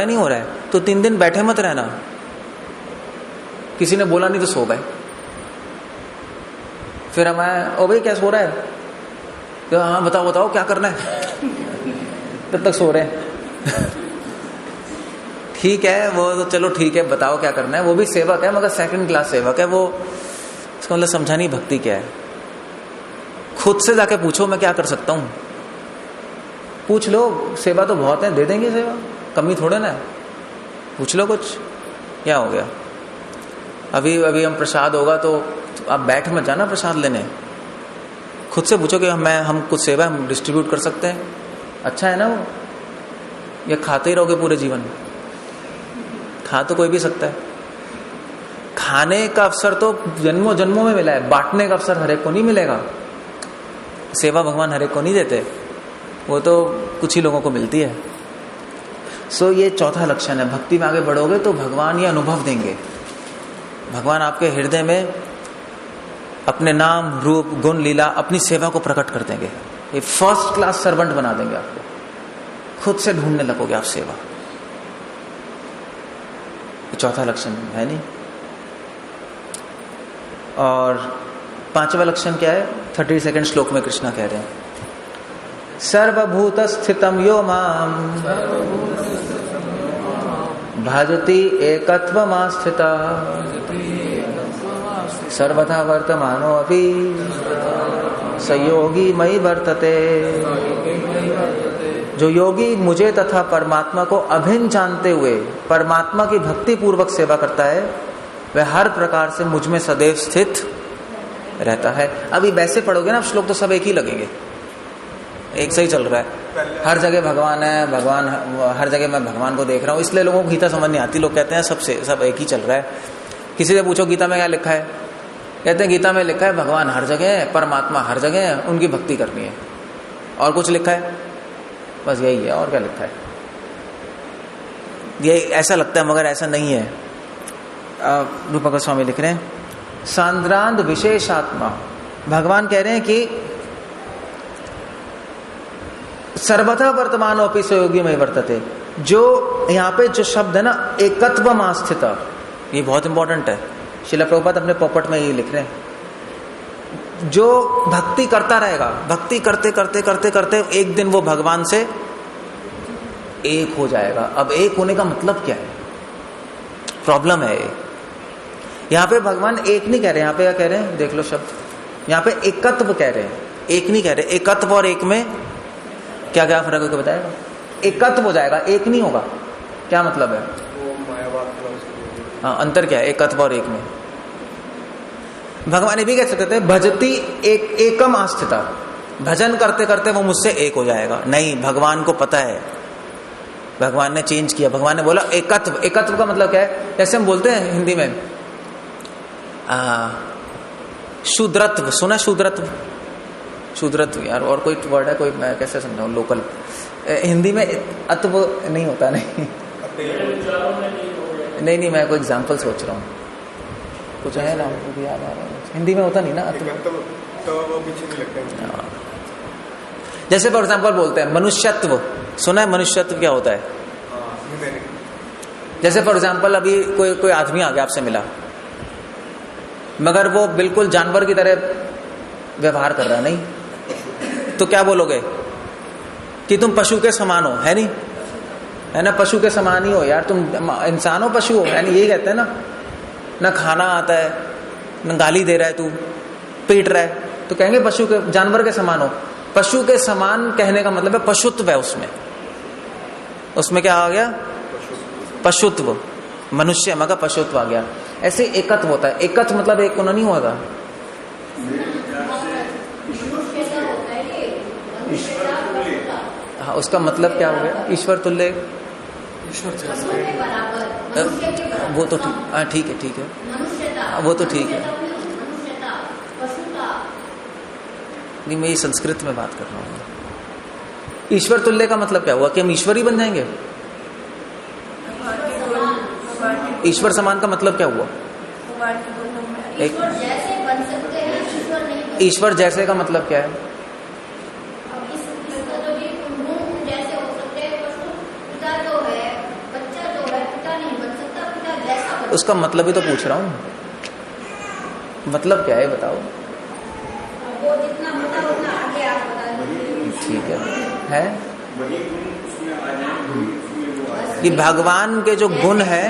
नहीं हो रहा है, तो 3 दिन बैठे मत रहना। किसी ने बोला नहीं तो सो गए, फिर हमारे ओ भाई क्या सो रहा है, तो हाँ बताओ क्या करना है तब तक सो रहे हैं ठीक है, वो तो चलो ठीक है, बताओ क्या करना है, वो भी सेवक है मगर सेकंड क्लास सेवक है। वो इसका मतलब समझा नहीं भक्ति क्या है। खुद से जाके पूछो मैं क्या कर सकता हूं, पूछ लो, सेवा तो बहुत है, दे देंगे सेवा, कमी थोड़े ना है, पूछ लो कुछ, क्या हो गया। अभी हम प्रसाद होगा तो आप बैठ मत जाना प्रसाद लेने, खुद से पूछो कि हम कुछ सेवा हम डिस्ट्रीब्यूट कर सकते हैं, अच्छा है ना वो। ये खाते ही रहोगे पूरे जीवन, खा तो कोई भी सकता है, खाने का अवसर तो जन्मों जन्मों में मिला है, बांटने का अवसर हर एक को नहीं मिलेगा। सेवा भगवान हर एक को नहीं देते, वो तो कुछ ही लोगों को मिलती है। सो ये चौथा लक्षण है। भक्ति में आगे बढ़ोगे तो भगवान ये अनुभव देंगे, भगवान आपके हृदय में अपने नाम, रूप, गुण, लीला, अपनी सेवा को प्रकट कर देंगे। ये फर्स्ट क्लास सर्वेंट बना देंगे आपको, खुद से ढूंढने लगोगे आप सेवा। ये चौथा लक्षण है नहीं। और 5वां लक्षण क्या है? 32वें श्लोक में कृष्णा कह रहे हैं, सर्वभूत स्थितम यो माम भजति एकत्वमास्थिता सर्वथा वर्तमानो अपि स योगी मयि वर्तते। जो योगी मुझे तथा परमात्मा को अभिन्न जानते हुए परमात्मा की भक्ति पूर्वक सेवा करता है, वह हर प्रकार से मुझ में सदैव स्थित रहता है। अभी वैसे पढ़ोगे ना श्लोक तो सब एक ही लगेंगे, एक सही चल रहा है, हर जगह भगवान है, भगवान हर जगह मैं भगवान को देख रहा हूँ, इसलिए लोगों को गीता समझ नहीं आती। लोग कहते हैं सब एक ही चल रहा है। किसी से पूछो गीता में क्या लिखा है, कहते हैं गीता में लिखा है भगवान हर जगह है, परमात्मा हर जगह है, उनकी भक्ति करनी है। और कुछ लिखा है? बस यही है, और क्या लिखा है? ये ऐसा लगता है मगर ऐसा नहीं है। रूपा गोस्वामी लिख रहे हैं सांद्रांत विशेषात्मा, भगवान कह रहे हैं कि सर्वथा वर्तमानोपि स योगी में वर्तते। जो यहाँ पे जो शब्द है ना एकत्वमास्थित, ये बहुत इंपॉर्टेंट है। श्रील प्रभुपाद अपने पोपट में ये लिख रहे हैं, जो भक्ति करता रहेगा, भक्ति करते करते करते करते एक दिन वो भगवान से एक हो जाएगा। अब एक होने का मतलब क्या है? प्रॉब्लम है। यहाँ पे भगवान एक नहीं कह रहे, यहाँ पे क्या कह रहे हैं देख लो शब्द, यहाँ पे एकत्व कह रहे हैं, एक नहीं कह रहे। एकत्व और एक में क्या क्या फर्क है को बताएगा? एकत्व हो जाएगा, एक नहीं होगा। क्या मतलब है? हाँ, अंतर क्या है एकत्व और एक में? भगवान ये भी कह सकते थे भजती एकम आस्थिता, भजन करते करते वो मुझसे एक हो जाएगा। नहीं, भगवान को पता है, भगवान ने चेंज किया। भगवान ने बोला एकत्व। एकत्व का मतलब क्या है? जैसे हम बोलते हैं हिंदी में शूद्रत्व, सुना? शूद्रत्व, शूद्रत्व यार, और कोई वर्ड है कोई? मैं कैसे समझाऊं लोकल हिंदी में? अत्व नहीं होता, नहीं नहीं, मैं कोई एग्जांपल सोच रहा हूँ, कुछ है ना मुझे याद आ रहा है, हिंदी में होता नहीं ना अत्व। जैसे फॉर एग्जांपल बोलते हैं मनुष्यत्व, सुना है? मनुष्यत्व क्या होता है? जैसे फॉर एग्जांपल अभी कोई आदमी आ गया, आपसे मिला, मगर वो बिल्कुल जानवर की तरह व्यवहार कर रहा है, नहीं तो क्या बोलोगे? कि तुम पशु के समान हो, है नहीं? है ना, पशु के समान ही हो यार, तुम इंसान हो पशु हो, यानी यही कहते हैं ना। ना खाना आता है, न गाली दे रहा है, तू पीट रहा है, तो कहेंगे पशु के, जानवर के समान हो। पशु के समान कहने का मतलब है पशुत्व है उसमें। उसमें क्या आ गया? पशुत्व। मनुष्य मगर पशुत्व आ गया। ऐसे एकत्व होता है। एकत्व मतलब एक होना नहीं होगा। हाँ, उसका मतलब क्या हो गया? ईश्वर तुल्य, वो तो ठीक है, ठीक है, वो तो ठीक है। नहीं, मैं ये संस्कृत में बात कर रहा हूँ। ईश्वर तुल्य का मतलब क्या हुआ? कि हम ईश्वर ही बन जाएंगे? ईश्वर समान का मतलब क्या हुआ? एक ईश्वर जैसे का मतलब क्या है? उसका मतलब ही तो पूछ रहा हूँ, मतलब क्या है बताओ। ठीक है कि भगवान के जो गुण है,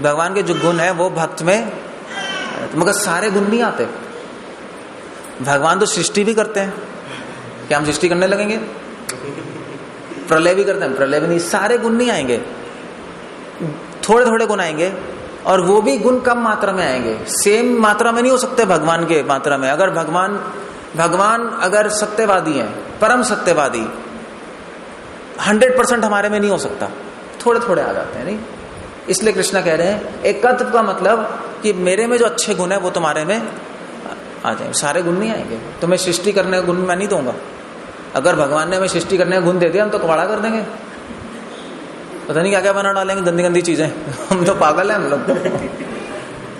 भगवान के जो गुण है वो भक्त में, मगर सारे गुण नहीं आते। भगवान तो सृष्टि भी करते हैं, क्या हम सृष्टि करने लगेंगे? प्रलय भी करते हैं, प्रलय भी नहीं, सारे गुण नहीं आएंगे, थोड़े थोड़े गुण आएंगे, और वो भी गुण कम मात्रा में आएंगे। सेम मात्रा में नहीं हो सकते भगवान के मात्रा में। अगर भगवान अगर सत्यवादी हैं, परम सत्यवादी, 100% हमारे में नहीं हो सकता, थोड़े थोड़े आ जाते हैं, नहीं? इसलिए कृष्ण कह रहे हैं एकत्व का मतलब कि मेरे में जो अच्छे गुण है वो तुम्हारे में आ जाए। सारे गुण नहीं आएंगे, तो मैं सृष्टि करने का गुण मैं नहीं दूंगा। अगर भगवान ने हमें सृष्टि करने का गुण दे दिया, हम तो कबाड़ा कर देंगे, पता नहीं क्या क्या बना डालेंगे, गंदी गंदी चीजें। हम तो पागल हैं हम लोग,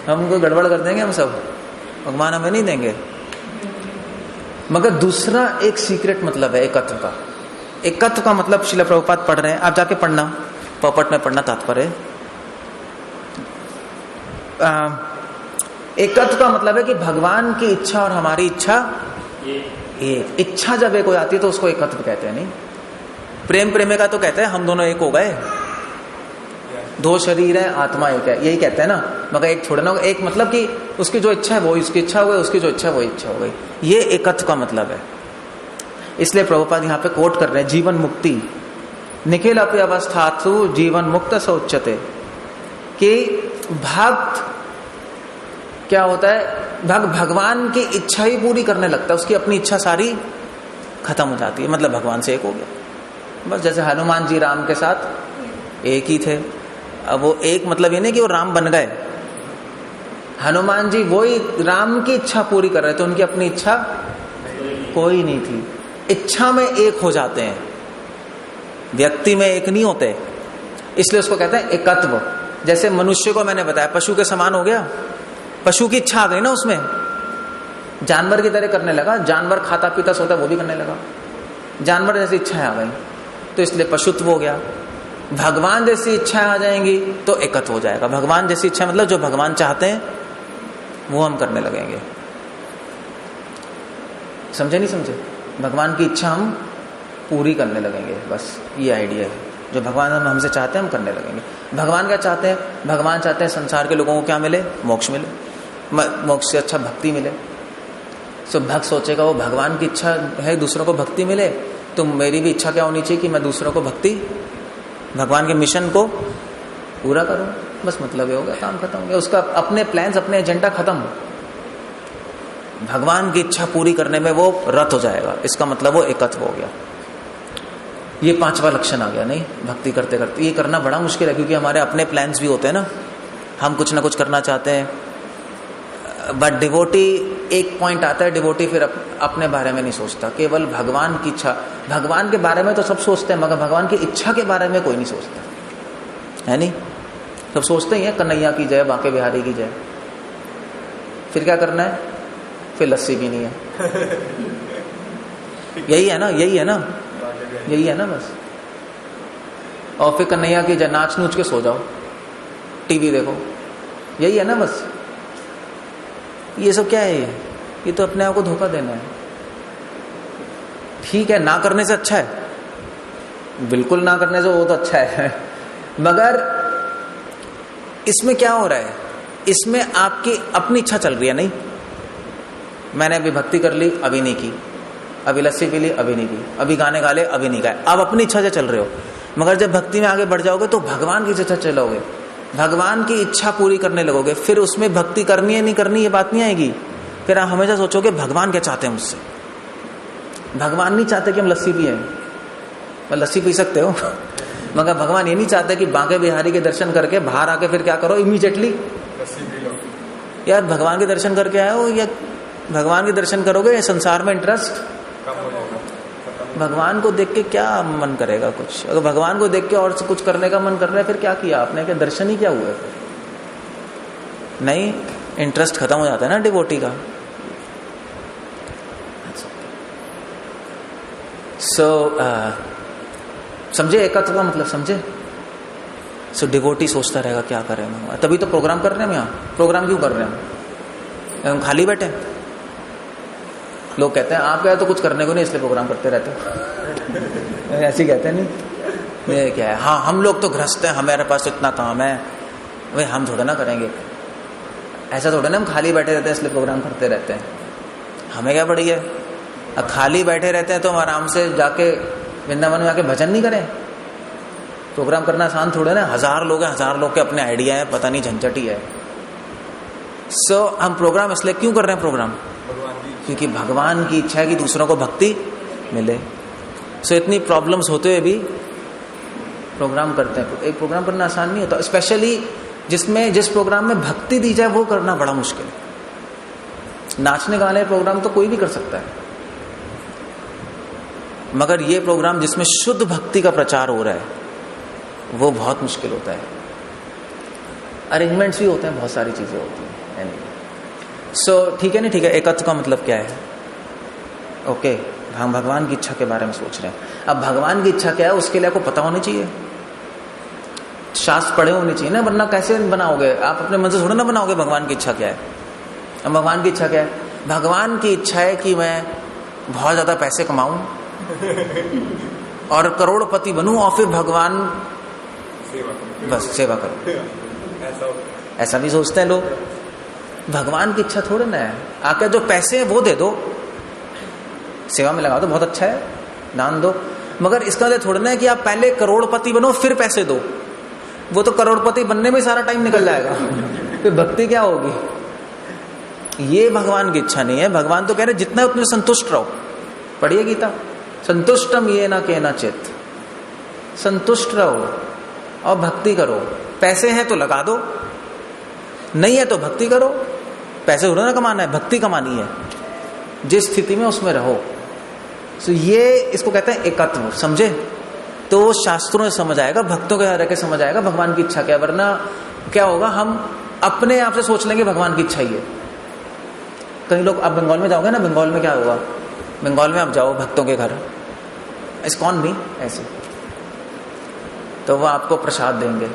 हमको गड़बड़ कर देंगे हम सब, भगवान हमें नहीं देंगे। मगर दूसरा एक सीक्रेट मतलब है एकत्व का। एकत्व का मतलब श्रील प्रभुपाद पढ़ रहे हैं, आप जाके पढ़ना, पोपट में पढ़ना तात्पर्य। एकत्व का मतलब है कि भगवान की इच्छा और हमारी इच्छा एक। इच्छा जब एक हो जाती है तो उसको एकत्व कहते हैं, नहीं? प्रेम प्रेमिका तो कहते हैं हम दोनों एक हो गए, दो शरीर है, आत्मा एक है, यही कहते हैं ना, मगर एक छोड़ना होगा। एक मतलब कि उसकी जो इच्छा है वो उसकी इच्छा हो गई, उसकी जो इच्छा है वो इच्छा हो गई। ये एकत्व का मतलब है। इसलिए प्रभुपाद यहाँ पे कोट कर रहे हैं, जीवन मुक्ति निखिल अपि अवस्थातु जीवन मुक्त स उच्यते, कि भक्त क्या होता है, भगवान की इच्छा ही पूरी करने लगता है, उसकी अपनी इच्छा सारी खत्म हो जाती है, मतलब भगवान से एक हो गया बस। जैसे हनुमान जी राम के साथ एक ही थे। अब वो एक मतलब ये नहीं कि वो राम बन गए, हनुमान जी वही राम की इच्छा पूरी कर रहे थे, उनकी अपनी इच्छा कोई नहीं थी। इच्छा में एक हो जाते हैं, व्यक्ति में एक नहीं होते, इसलिए उसको कहते हैं एकत्व। जैसे मनुष्य को मैंने बताया पशु के समान हो गया, पशु की इच्छा आ गई ना उसमें, जानवर की तरह करने लगा, जानवर खाता पीता सोता वो भी करने लगा, जानवर जैसी इच्छाएं आ गई तो इसलिए पशुत्व हो गया। भगवान जैसी इच्छाएं आ जाएंगी तो एकत्व हो जाएगा। भगवान जैसी इच्छा मतलब जो भगवान चाहते हैं वो हम करने लगेंगे। समझे नहीं समझे? भगवान की इच्छा हम पूरी करने लगेंगे, बस ये आइडिया है। जो भगवान हमसे चाहते हैं हम करने लगेंगे। भगवान क्या चाहते हैं? भगवान चाहते हैं संसार के लोगों को क्या मिले? मोक्ष मिले, मोक्ष से अच्छा भक्ति मिले। सो भक्त सोचेगा वो भगवान की इच्छा है दूसरों को भक्ति मिले, तो मेरी भी इच्छा क्या होनी चाहिए कि मैं दूसरों को भक्ति, भगवान के मिशन को पूरा करूं। बस मतलब ये हो गया, काम खत्म हो गया, उसका अपने प्लान्स, अपने एजेंडा खत्म। भगवान की इच्छा पूरी करने में वो रत हो जाएगा, इसका मतलब वो एकत्व हो गया। ये पांचवा लक्षण आ गया। नहीं, भक्ति करते करते ये करना बड़ा मुश्किल है, क्योंकि हमारे अपने प्लान्स भी होते हैं ना, हम कुछ ना कुछ करना चाहते हैं। बट डिवोटी एक पॉइंट आता है, डिवोटी फिर अपने बारे में नहीं सोचता, केवल भगवान की इच्छा। भगवान के बारे में तो सब सोचते हैं, मगर भगवान की इच्छा के बारे में कोई नहीं सोचता है। नहीं, सब सोचते ही है कन्हैया की जय, बांके बिहारी की जय। फिर क्या करना है? फिर लस्सी पीनी है। यही है ना, यही है ना, यही है ना बस। और फिर कन्हैया की जय, नाच नूच के सो जाओ, टीवी देखो, यही है ना बस। ये सब क्या है? ये तो अपने आप को धोखा देना है। ठीक है, ना करने से अच्छा है, बिल्कुल ना करने से वो तो अच्छा है, मगर इसमें क्या हो रहा है? इसमें आपकी अपनी इच्छा चल रही है। नहीं, मैंने अभी भक्ति कर ली, अभी नहीं की, अभी लस्सी पी ली, अभी नहीं की, अभी गाने गा ले, अभी नहीं गाए, अब अपनी इच्छा से चल रहे हो। मगर जब भक्ति में आगे बढ़ जाओगे तो भगवान की इच्छा चलोगे, भगवान की इच्छा पूरी करने लगोगे, फिर उसमें भक्ति करनी है नहीं करनी ये बात नहीं आएगी। फिर आप हमेशा सोचोगे भगवान क्या चाहते हैं मुझसे। भगवान नहीं चाहते कि हम लस्सी पिए, लस्सी पी सकते हो मगर भगवान ये नहीं चाहते कि बांके बिहारी के दर्शन करके बाहर आके फिर क्या करो, इमीडिएटली लस्सी पी लो। यार भगवान के दर्शन करके आए हो, या भगवान के दर्शन करोगे, संसार में इंटरेस्ट कम हो जाएगा। भगवान को देख के क्या मन करेगा कुछ? अगर भगवान को देख के और कुछ करने का मन कर रहा है, फिर क्या किया आपने? क्या दर्शन ही क्या हुए? नहीं, इंटरेस्ट खत्म हो जाता है ना डिवोटी का। समझे एकत्व का मतलब? समझे? सो डिवोटी सोचता रहेगा क्या करें हम, तभी तो प्रोग्राम कर रहे हैं हम। यहाँ प्रोग्राम क्यों कर रहे हैं? हम खाली बैठे। लोग कहते हैं आप क्या तो कुछ करने को नहीं, इसलिए प्रोग्राम करते रहते हो ऐसे कहते हैं। नहीं, ये क्या है? हाँ, हम लोग तो गृहस्थ हैं, हमारे पास तो इतना काम है, वे हम थोड़ा ना करेंगे। ऐसा थोड़ा ना हम खाली बैठे रहते हैं इसलिए प्रोग्राम करते रहते हैं। हमें क्या पड़ी है? अब खाली बैठे रहते हैं तो हम आराम से जाके वृंदावन में आके भजन नहीं करें? प्रोग्राम करना आसान थोड़ा ना। 1000 लोग हैं, 1000 लोग के अपने आइडिया है, पता नहीं झंझट ही है। सो हम प्रोग्राम इसलिए क्यों कर रहे हैं? प्रोग्राम क्योंकि भगवान की इच्छा है कि दूसरों को भक्ति मिले। सो इतनी प्रॉब्लम्स होते हुए भी प्रोग्राम करते हैं। एक प्रोग्राम करना आसान नहीं होता, स्पेशली जिस प्रोग्राम में भक्ति दी जाए वो करना बड़ा मुश्किल है। नाचने गाने प्रोग्राम तो कोई भी कर सकता है, मगर ये प्रोग्राम जिसमें शुद्ध भक्ति का प्रचार हो रहा है वो बहुत मुश्किल होता है। अरेंजमेंट्स भी होते हैं, बहुत सारी चीजें होती हैं। सो ठीक है ना, ठीक है। एकत्व का मतलब क्या है? ओके, हम भगवान की इच्छा के बारे में सोच रहे हैं। अब भगवान की इच्छा क्या है उसके लिए आपको पता होनी चाहिए, शास्त्र पढ़े होने चाहिए ना, वरना कैसे बनाओगे? आप अपने मन से थोड़ा ना बनाओगे भगवान की इच्छा क्या है। अब भगवान की इच्छा क्या है? भगवान की इच्छा है कि मैं बहुत ज्यादा पैसे कमाऊं और करोड़पति बनूं और फिर भगवान बस सेवा करो। ऐसा होता है। ऐसा भी सोचते हैं लोग। भगवान की इच्छा थोड़ी ना है, आके जो पैसे हैं वो दे दो, सेवा में लगा दो, बहुत अच्छा है, दान दो, मगर इसका मतलब थोड़ा ना है कि आप पहले करोड़पति बनो फिर पैसे दो। वो तो करोड़पति बनने में सारा टाइम निकल जाएगा, फिर भक्ति क्या होगी? ये भगवान की इच्छा नहीं है। भगवान तो कह रहे जितना उतने संतुष्ट रहो। पढ़िए गीता, संतुष्टम ये ना केना चित, संतुष्ट रहो और भक्ति करो। पैसे हैं तो लगा दो, नहीं है तो भक्ति करो। पैसे उड़ो ना कमाना है, भक्ति कमानी है। जिस स्थिति में उसमें रहो। तो ये इसको कहते हैं एकत्व, समझे? तो वो शास्त्रों में समझ आएगा, भक्तों के रह के समझ आएगा भगवान की इच्छा क्या। वरना क्या होगा, हम अपने आप से सोच लेंगे भगवान की इच्छा ही है। कई लोग, आप बंगाल में जाओगे ना, बंगाल में क्या होगा, बंगाल में आप जाओ भक्तों के घर, इस्कॉन नहीं ऐसे, तो वो आपको प्रसाद देंगे।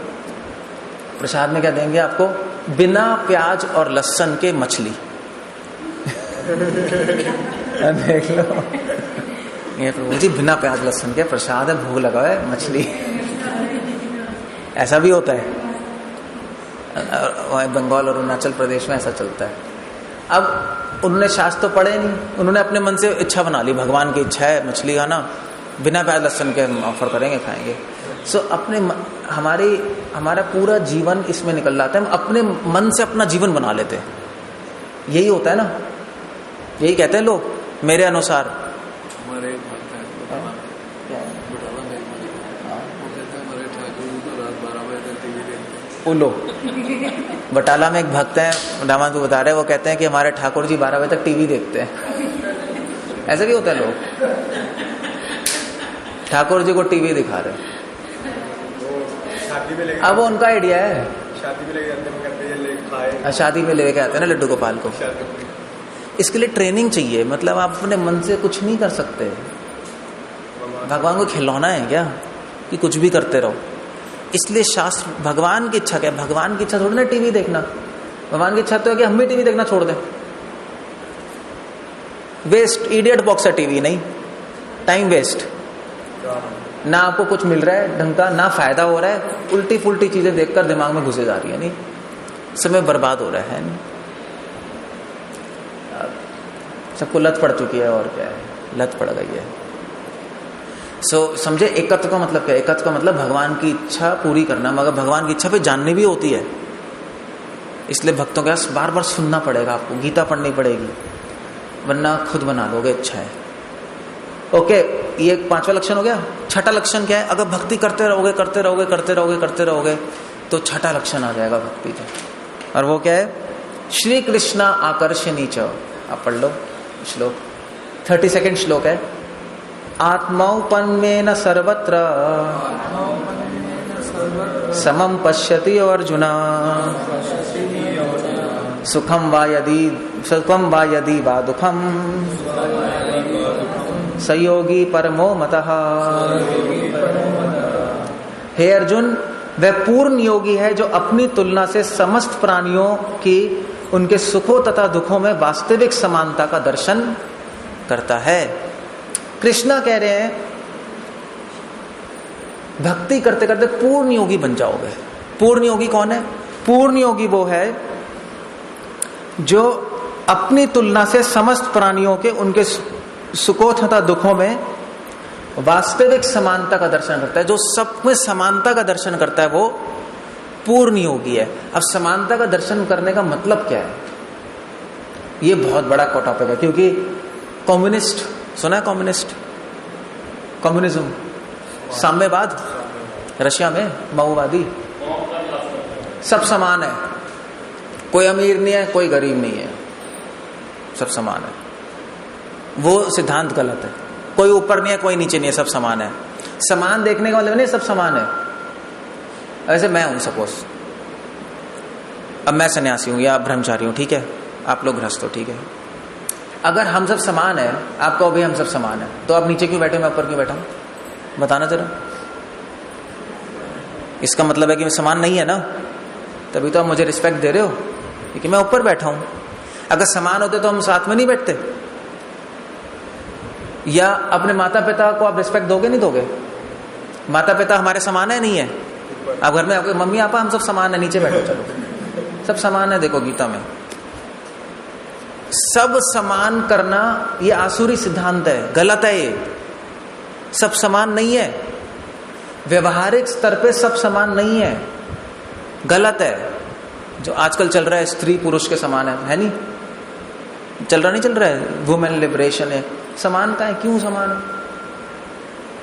प्रसाद में क्या देंगे आपको? बिना प्याज और लहसुन के मछली। देख लो, ये प्रभु जी बिना प्याज लहसुन के प्रसाद है, भोग लगा है, मछली। ऐसा भी होता है बंगाल और अरुणाचल प्रदेश में, ऐसा चलता है। अब उन्होंने शास्त्र तो पढ़े नहीं, उन्होंने अपने मन से इच्छा बना ली, भगवान की इच्छा है मछली खाना, बिना प्याज लहसुन के हम ऑफर करेंगे, खाएंगे। सो अपने हमारा पूरा जीवन इसमें निकल जाता है, हम अपने मन से अपना जीवन बना लेते हैं। यही होता है ना, यही कहते हैं लोग मेरे अनुसार। हमारे एक भक्त है बटाला में, वो कहते हैं हमारे ठाकुर जी को रात 12 बजे तक टीवी देखते हैं। उलो बटाला में एक भक्त है, दामाद को बता रहे, वो कहते हैं कि हमारे ठाकुर जी 12 बजे तक टीवी देखते हैं। ऐसा भी होता है, लोग ठाकुर जी को टीवी दिखा रहे। अब वो उनका आइडिया है, शादी में लेके जाते हैं, कहते हैं ले खाए। शादी में लेके आते हैं ना लड्डू गोपाल को। इसके लिए ट्रेनिंग चाहिए, मतलब आप अपने मन से कुछ नहीं कर सकते। भगवान को खिलौना है क्या कि कुछ भी करते रहो? इसलिए शास्त्र, भगवान की इच्छा क्या है? भगवान की इच्छा थोड़ी ना टीवी देखना। भगवान की इच्छा तो है कि हम भी टीवी देखना छोड़ दें। वेस्ट, इडियट बॉक्स है टीवी, नहीं, टाइम वेस्ट। ना आपको कुछ मिल रहा है ढंग का, ना फायदा हो रहा है, उल्टी फुल्टी चीजें देखकर दिमाग में घुसे जा रही है, नहीं, समय बर्बाद हो रहा है, नहीं? सबको लत पड़ चुकी है, और क्या है, लत पड़ गई है। समझे एकत्व का मतलब क्या? एकत्व का मतलब भगवान की इच्छा पूरी करना, मगर भगवान की इच्छा पे जाननी भी होती है। इसलिए भक्तों के पास बार बार सुनना पड़ेगा, आपको गीता पढ़नी पड़ेगी, वरना खुद बना लोगे इच्छा है। ओके, ये 5वां लक्षण हो गया। 6ठा लक्षण क्या है? अगर भक्ति करते रहोगे करते रहोगे करते रहोगे करते रहोगे तो 6ठा लक्षण आ जाएगा भक्ति का, और वो क्या है? श्री कृष्णा आकर्षणी च। आप पढ़ लो श्लोक, 32 श्लोक है। आत्मौपन्येन सर्वत्र समं पश्यति अर्जुन, सुखम वा यदि वा दुखम संयोगी परमो मतः। हे अर्जुन, वह पूर्ण योगी है जो अपनी तुलना से समस्त प्राणियों की उनके सुखों तथा दुखों में वास्तविक समानता का दर्शन करता है। कृष्णा कह रहे हैं भक्ति करते करते पूर्ण योगी बन जाओगे। पूर्ण योगी कौन है? पूर्ण योगी वो है जो अपनी तुलना से समस्त प्राणियों के उनके सुखों तथा दुखों में वास्तविक समानता का दर्शन करता है। जो सब में समानता का दर्शन करता है वो पूर्ण योगी है। अब समानता का दर्शन करने का मतलब क्या है? ये बहुत बड़ा टॉपिक है, क्योंकि कम्युनिस्ट सुना है? कम्युनिज्म, साम्यवाद, रशिया में माओवादी, सब समान है, कोई अमीर नहीं है कोई गरीब नहीं है, सब समान है। वो सिद्धांत गलत है। कोई ऊपर नहीं है कोई नीचे नहीं है, सब समान है। समान देखने का मतलब नहीं सब समान है। ऐसे मैं हूं, सपोज अब मैं सन्यासी हूं या ब्रह्मचारी हूं, ठीक है, आप लोग गृहस्थ हो, ठीक है। अगर हम सब समान है, आप कहो भी हम सब समान है, तो आप नीचे क्यों बैठे मैं ऊपर क्यों बैठा हूं? बताना जरा। इसका मतलब है कि मैं समान नहीं है ना, तभी तो आप मुझे रिस्पेक्ट दे रहे हो, क्योंकि मैं ऊपर बैठा हूं। अगर समान होते तो हम साथ में नहीं बैठते। या अपने माता पिता को आप रिस्पेक्ट दोगे नहीं दोगे? माता पिता हमारे समान है नहीं है? आप घर में आपके मम्मी पापा हम सब समान है, नीचे बैठो, चलो सब समान है। देखो गीता में सब समान करना ये आसुरी सिद्धांत है, गलत है। ये सब समान नहीं है, व्यवहारिक स्तर पे सब समान नहीं है, गलत है। जो आजकल चल रहा है स्त्री पुरुष के समान है नहीं, चल रहा नहीं चल रहा है, वुमेन लिबरेशन है, समान का है, क्यों समान है?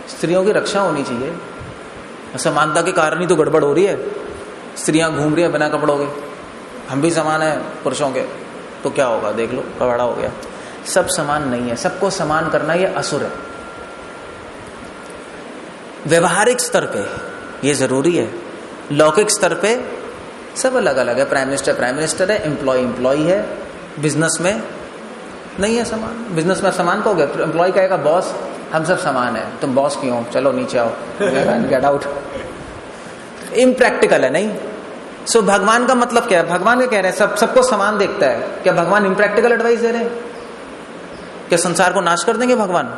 स्त्रियों की रक्षा होनी चाहिए। समानता के कारण ही तो गड़बड़ हो रही है, स्त्रियां घूम रही है बिना कपड़ों के, हम भी समान है पुरुषों के, तो क्या होगा देख लो, कबाड़ा हो गया। सब समान नहीं है, सबको समान करना ये असुर है। व्यवहारिक स्तर पे ये जरूरी है, लौकिक स्तर पे सब अलग अलग है। प्राइम मिनिस्टर है, एम्प्लॉय है, बिजनेस में नहीं है समान। बिजनेस में समान कहोगे, एम्प्लॉय कहेगा बॉस हम सब समान है, तुम बॉस क्यों हो, चलो नीचे आओ, गेट आउट। इम्प्रैक्टिकल है नहीं। सो भगवान का मतलब क्या है? भगवान क्या कह रहे हैं? सबको समान देखता है। क्या भगवान इम्प्रैक्टिकल एडवाइस दे रहे हैं? क्या संसार को नाश कर देंगे भगवान?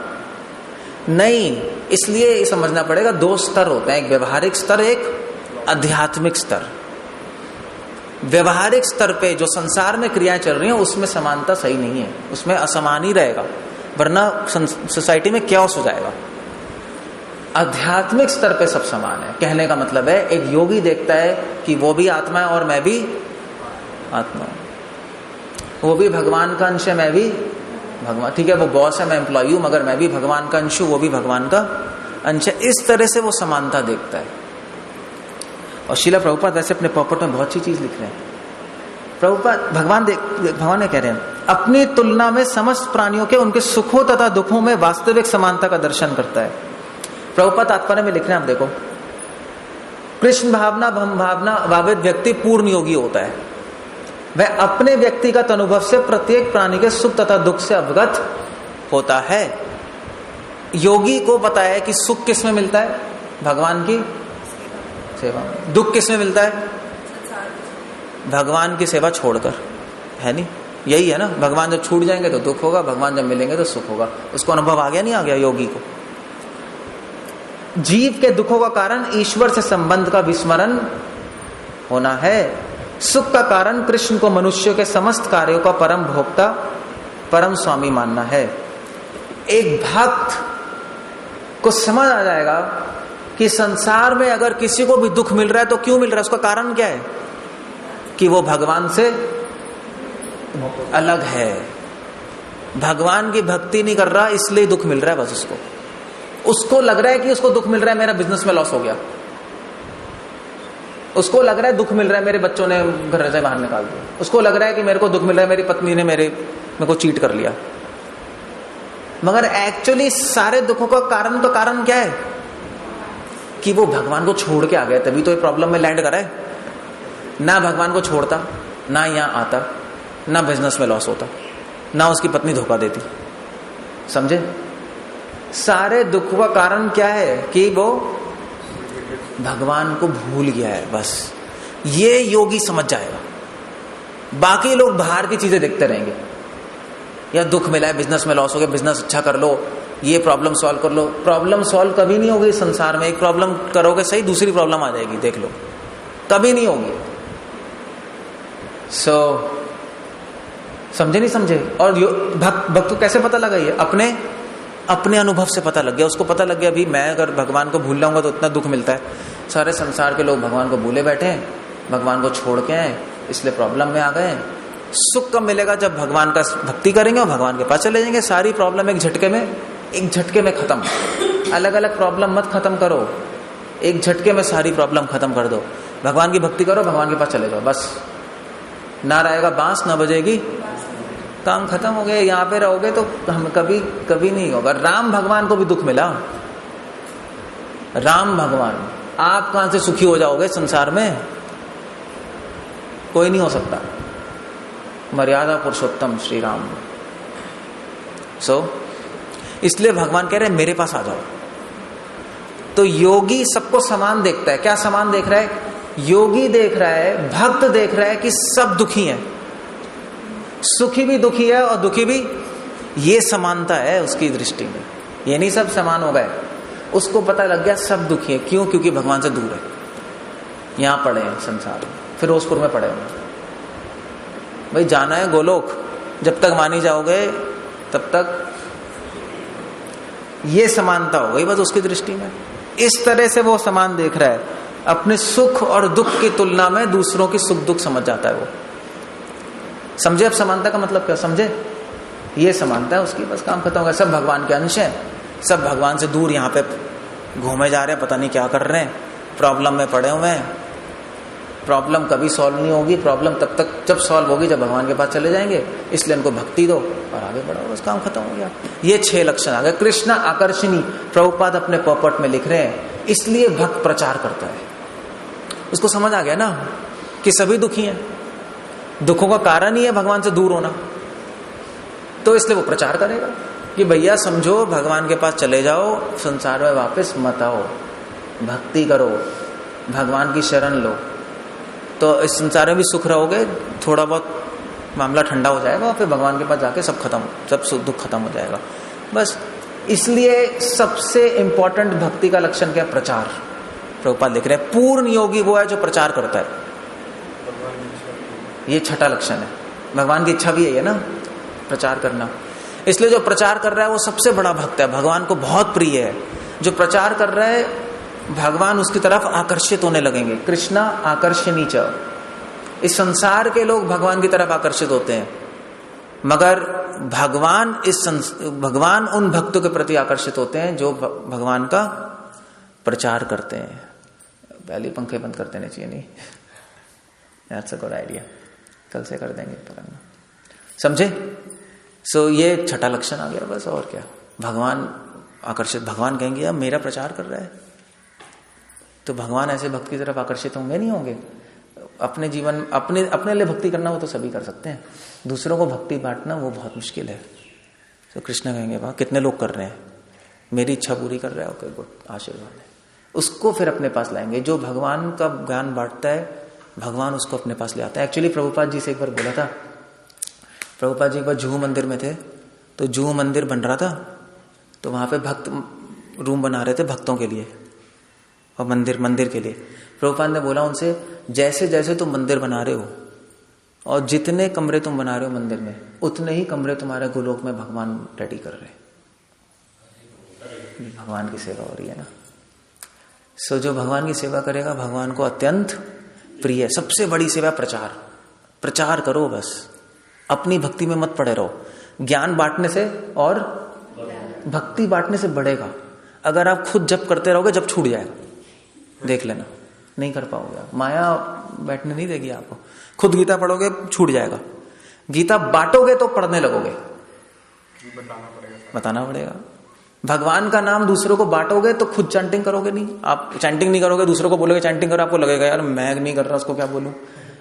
नहीं। इसलिए ये समझना पड़ेगा, दो स्तर होते हैं, एक व्यवहारिक स्तर, एक आध्यात्मिक स्तर। व्यवहारिक स्तर पे जो संसार में क्रियाएं चल रही हैं उसमें समानता सही नहीं है, उसमें असमान ही रहेगा, वरना सोसाइटी में क्योस हो जाएगा। आध्यात्मिक स्तर पे सब समान है। कहने का मतलब है एक योगी देखता है कि वो भी आत्मा है और मैं भी आत्मा हूं, वो भी भगवान का अंश है, मैं भी भगवान, ठीक है वो बॉस है, मैं एम्प्लॉय हूं, मगर मैं भी भगवान का अंश हूं, वो भी भगवान का अंश है। इस तरह से वो समानता देखता है। और श्रील प्रभुपाद वैसे अपने पॉकेट में बहुत सी चीज लिख रहे हैं। प्रभुपाद भगवान ने कह रहे हैं अपनी तुलना में समस्त प्राणियों के उनके सुखों तथा दुखों में वास्तविक समानता का दर्शन करता है। प्रभुपाद तात्पर्य में लिख रहे हैं, आप देखो, कृष्ण भावना भम भावना भावित व्यक्ति पूर्ण योगी होता है। वह अपने व्यक्तिगत अनुभव से प्रत्येक प्राणी के सुख तथा दुख से अवगत होता है। योगी को पता है कि सुख किस में मिलता है? भगवान की सेवा में। दुख किस में मिलता है? भगवान की सेवा छोड़कर, है नहीं? यही है ना, भगवान जब छूट जाएंगे तो दुख होगा, भगवान जब मिलेंगे तो सुख होगा। उसको अनुभव आ गया नहीं आ गया योगी को? जीव के दुखों का कारण ईश्वर से संबंध का विस्मरण होना है। सुख का कारण कृष्ण को मनुष्य के समस्त कार्यों का परम भोक्ता, परम स्वामी मानना है। एक भक्त को समझ आ जाएगा कि संसार में अगर किसी को भी दुख मिल रहा है तो क्यों मिल रहा है, उसका कारण क्या है? कि वो भगवान से अलग है, भगवान की भक्ति नहीं कर रहा इसलिए दुख मिल रहा है। बस उसको लग रहा है कि उसको दुख मिल रहा है मेरा बिजनेस में लॉस हो गया, उसको लग रहा है दुख मिल रहा है मेरे बच्चों ने घर से बाहर निकाल दिया, उसको लग रहा है कि मेरे को दुख मिल रहा है मेरी पत्नी ने मेरे को चीट कर लिया। मगर एक्चुअली सारे दुखों का कारण क्या है? कि वो भगवान को छोड़ के आ गया, तभी तो ये प्रॉब्लम में लैंड करा है। ना भगवान को छोड़ता, ना यहाँ आता, ना बिजनेस में लॉस होता, ना उसकी पत्नी धोखा देती। समझे? सारे दुख का कारण क्या है? कि वो भगवान को भूल गया है। बस ये योगी समझ जाएगा। बाकी लोग बाहर की चीजें देखते रहेंगे, या दुख मिला है, बिजनेस में लॉस हो गया, बिजनेस अच्छा कर लो, ये प्रॉब्लम सॉल्व कर लो। प्रॉब्लम सॉल्व कभी नहीं होगी संसार में। एक प्रॉब्लम करोगे सही, दूसरी प्रॉब्लम आ जाएगी, देख लो, कभी नहीं होगी। समझे नहीं समझे? और भक्त को कैसे पता लगा? ये अपने अनुभव से पता लग गया। उसको पता लग गया भी मैं अगर भगवान को भूल जाऊंगा तो इतना दुख मिलता है। सारे संसार के लोग भगवान को भूले बैठे हैं, भगवान को छोड़ के आए, इसलिए प्रॉब्लम में आ गए हैं। सुख कब मिलेगा? जब भगवान का भक्ति करेंगे और भगवान के पास चले जाएंगे। सारी प्रॉब्लम एक झटके में खत्म। अलग अलग प्रॉब्लम मत खत्म करो, एक झटके में सारी प्रॉब्लम खत्म कर दो। भगवान की भक्ति करो, भगवान के पास चले जाओ, बस। ना रहेगा बांस, ना बजेगी, काम खत्म हो गया। यहाँ पे रहोगे तो हम कभी नहीं होगा। राम भगवान को भी दुख मिला। राम भगवान, आप कहां से सुखी हो जाओगे संसार में? कोई नहीं हो सकता। मर्यादा पुरुषोत्तम श्री राम। इसलिए भगवान कह रहे हैं मेरे पास आ जाओ। तो योगी सबको समान देखता है। क्या समान देख रहा है? योगी देख रहा है, भक्त देख रहा है कि सब दुखी हैं, सुखी भी दुखी है और दुखी भी। ये समानता है उसकी दृष्टि में। ये नहीं सब समान हो गए, उसको पता लग गया सब दुखी है। क्यों? क्योंकि भगवान से दूर है। यहां पड़े हैं संसार में, फिरोजपुर में पड़े हैं। भाई जाना है गोलोक, जब तक मानी जाओगे तब तक ये समानता हो गई बस उसकी दृष्टि में। इस तरह से वो समान देख रहा है, अपने सुख और दुख की तुलना में दूसरों की सुख दुख समझ जाता है वो। समझे अब समानता का मतलब क्या? समझे? ये समानता है उसकी, बस काम खत्म हो गया। सब भगवान के अंश हैं, सब भगवान से दूर यहाँ पे घूमे जा रहे हैं, पता नहीं क्या कर रहे हैं, प्रॉब्लम में पड़े हुए हैं। प्रॉब्लम कभी सॉल्व नहीं होगी, प्रॉब्लम तब तक जब सॉल्व होगी जब भगवान के पास चले जाएंगे, इसलिए उनको भक्ति दो और आगे बढ़ाओ, बस काम खत्म हो गया। ये 6 लक्षण आ गए। कृष्ण आकर्षणी, प्रभुपाद अपने पॉपट में लिख रहे हैं, इसलिए भक्त प्रचार करता है। उसको समझ आ गया ना कि सभी दुखी हैं, दुखों का कारण ही है भगवान से दूर होना, तो इसलिए वो प्रचार करेगा कि भैया समझो, भगवान के पास चले जाओ, संसार में वापस मत आओ, भक्ति करो, भगवान की शरण लो, तो इस संसार में भी सुख रहोगे, थोड़ा बहुत मामला ठंडा हो जाएगा, फिर भगवान के पास जाके सब खत्म, सब दुख खत्म हो जाएगा। बस इसलिए सबसे इंपॉर्टेंट भक्ति का लक्षण क्या? प्रचार। प्रभुपाद लिख रहे हैं पूर्ण योगी वो है जो प्रचार करता है, ये छठा लक्षण है। भगवान की इच्छा भी है ना, प्रचार करना। इसलिए जो प्रचार कर रहा है वो सबसे बड़ा भक्त है, भगवान को बहुत प्रिय है। जो प्रचार कर रहा है भगवान उसकी तरफ आकर्षित होने लगेंगे। कृष्णा आकर्षणी च, इस संसार के लोग भगवान की तरफ आकर्षित होते हैं, मगर भगवान उन भक्तों के प्रति आकर्षित होते हैं जो भगवान का प्रचार करते हैं। पहले पंखे बंद कर देने चाहिए, नहीं? दैट्स अ गुड आइडिया, कल से कर देंगे। समझे? सो ये छठा लक्षण आ गया बस, और क्या? भगवान आकर्षित, भगवान कहेंगे यार मेरा प्रचार कर रहा है, तो भगवान ऐसे भक्त की तरफ आकर्षित होंगे? नहीं होंगे। अपने जीवन अपने लिए भक्ति करना वो तो सभी कर सकते हैं, दूसरों को भक्ति बांटना वो बहुत मुश्किल है। तो कृष्ण कहेंगे वाह कितने लोग कर रहे हैं, मेरी इच्छा पूरी कर रहा है, ओके गुड, आशीर्वाद है। उसको फिर अपने पास लाएंगे। जो भगवान का ज्ञान बांटता है भगवान उसको अपने पास ले आता है। एक्चुअली प्रभुपाद जी से एक बार बोला था, प्रभुपाद जी एक बार जुहू मंदिर में थे, तो जुहू मंदिर बन रहा था, तो वहां पे भक्त रूम बना रहे थे भक्तों के लिए और मंदिर के लिए। प्रभुपाद ने बोला उनसे, जैसे जैसे तुम मंदिर बना रहे हो और जितने कमरे तुम बना रहे हो मंदिर में, उतने ही कमरे तुम्हारे गोलोक में भगवान रेडी कर रहे हैं। भगवान की सेवा हो रही है ना। सो जो भगवान की सेवा करेगा भगवान को अत्यंत प्रिय है। सबसे बड़ी सेवा प्रचार करो, बस अपनी भक्ति में मत पड़े रहो। ज्ञान बांटने से और भक्ति बांटने से बढ़ेगा। अगर आप खुद जप करते रहोगे जब छूट जाएगा, देख लेना, नहीं कर पाओगे आप। माया बैठने नहीं देगी आपको। खुद गीता पढ़ोगे छूट जाएगा, गीता बांटोगे तो पढ़ने लगोगे, बताना पड़ेगा। भगवान का नाम दूसरों को बांटोगे तो खुद चैंटिंग करोगे नहीं। आप चैंटिंग नहीं करोगे, दूसरों को बोलोगे चैंटिंग करो, आपको लगेगा यार मैं नहीं कर रहा, उसको क्या बोलूं।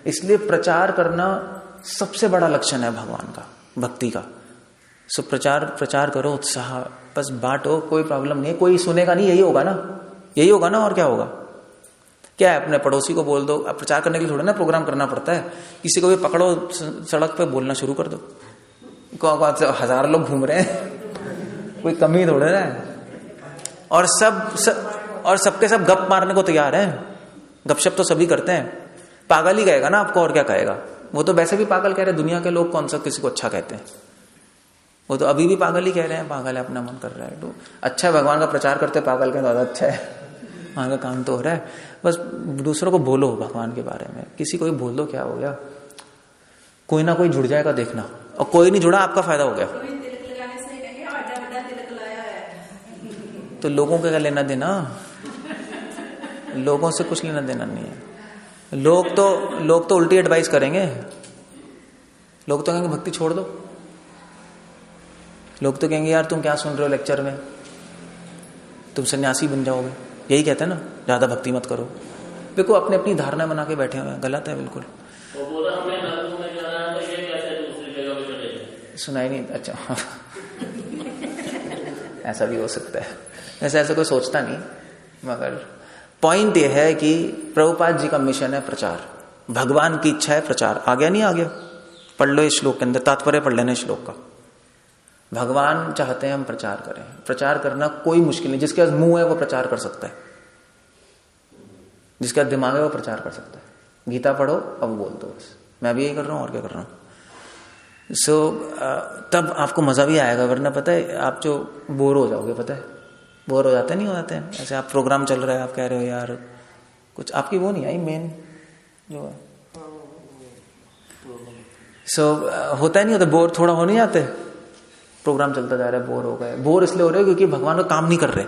इसलिए प्रचार करना सबसे बड़ा लक्षण है भगवान का, भक्ति का। सो प्रचार करो, उत्साह, बस बांटो, कोई प्रॉब्लम नहीं है। कोई सुनेगा नहीं, यही होगा ना, और क्या होगा। क्या है, अपने पड़ोसी को बोल दो। अब प्रचार करने के लिए थोड़ा ना प्रोग्राम करना पड़ता है। किसी को भी पकड़ो सड़क पे, बोलना शुरू कर दो। 1000 लोग घूम रहे हैं, कोई कमी थोड़ा है। और सबके सब गप मारने को तैयार हैं। गपशप तो सभी करते हैं। पागल ही कहेगा ना आपको, और क्या कहेगा। वो तो वैसे भी पागल कह रहे हैं, दुनिया के लोग कौन सा किसी को अच्छा कहते हैं। वो तो अभी भी पागल ही कह रहे हैं, पागल है, अपना मन कर रहा है। तो अच्छा है, भगवान का प्रचार करते पागल के ज्यादा अच्छा है, वहां का काम तो हो रहा है। बस दूसरों को बोलो भगवान के बारे में, किसी को भी बोल दो, क्या हो गया, कोई ना कोई जुड़ जाएगा, देखना। और कोई नहीं जुड़ा, आपका फायदा हो गया। तो लोगों का क्या लेना देना, लोगों से कुछ लेना देना नहीं है। लोग तो उल्टी एडवाइस करेंगे। लोग तो कहेंगे भक्ति छोड़ दो। लोग तो कहेंगे यार तुम क्या सुन रहे हो लेक्चर में, तुम सन्यासी बन जाओगे। यही कहते हैं ना, ज्यादा भक्ति मत करो। देखो अपने अपनी धारणा बना के बैठे हुए हैं, गलत है बिल्कुल। सुनाई नहीं, अच्छा ऐसा भी हो सकता है। वैसे ऐसा कोई सोचता नहीं, मगर पॉइंट यह है कि प्रभुपाद जी का मिशन है प्रचार। भगवान की इच्छा है प्रचार। आ गया नहीं आ गया, पढ़ लो इस श्लोक के अंदर, तात्पर्य पढ़ लेना श्लोक का। भगवान चाहते हैं हम प्रचार करें। प्रचार करना कोई मुश्किल नहीं, जिसके पास मुंह है वो प्रचार कर सकता है। जिसका दिमाग है वो प्रचार कर सकता है। गीता पढ़ो, अब बोल दो बस, मैं भी यही कर रहा हूँ और क्या कर रहा हूँ। तब आपको मजा भी आएगा, वरना पता है आप जो बोर हो जाओगे, पता है बोर हो जाते नहीं हो जाते हैं। ऐसे आप प्रोग्राम चल रहा है, आप कह रहे हो यार कुछ आपकी वो नहीं आई मेन जो है। होता ही नहीं होता, बोर थोड़ा हो नहीं जाते। प्रोग्राम चलता जा रहा है, बोर हो गए। बोर इसलिए हो रहे हो क्योंकि भगवान का काम नहीं कर रहे।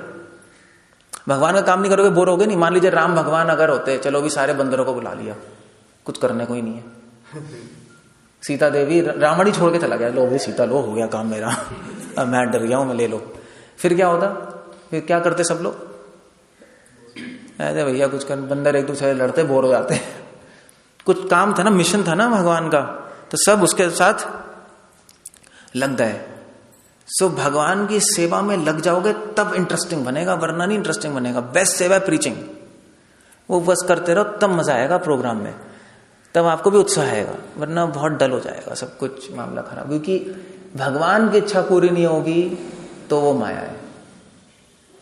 भगवान का काम नहीं करोगे बोर हो गए नहीं। मान लीजिए राम भगवान अगर होते, चलो भी सारे बंदरों को बुला लिया, कुछ करने को ही नहीं है। सीता देवी, रावण ही छोड़ के चला गया, लो भी सीता लो, हो गया काम मेरा, अब मैं डर गया हूं, मैं ले लो। फिर क्या होता, फिर क्या करते सब लोग, ऐसे भैया कुछ कर, बंदर एक दूसरे से लड़ते, बोर हो जाते। कुछ काम था ना, मिशन था ना भगवान का, तो सब उसके साथ लग गए। भगवान की सेवा में लग जाओगे तब इंटरेस्टिंग बनेगा, वरना नहीं इंटरेस्टिंग बनेगा। बेस्ट सेवा है प्रीचिंग, वो बस करते रहो, तब मजा आएगा प्रोग्राम में, तब आपको भी उत्साह आएगा, वरना बहुत डल हो जाएगा सब कुछ, मामला खराब। क्योंकि भगवान की इच्छा पूरी नहीं होगी तो वो माया है।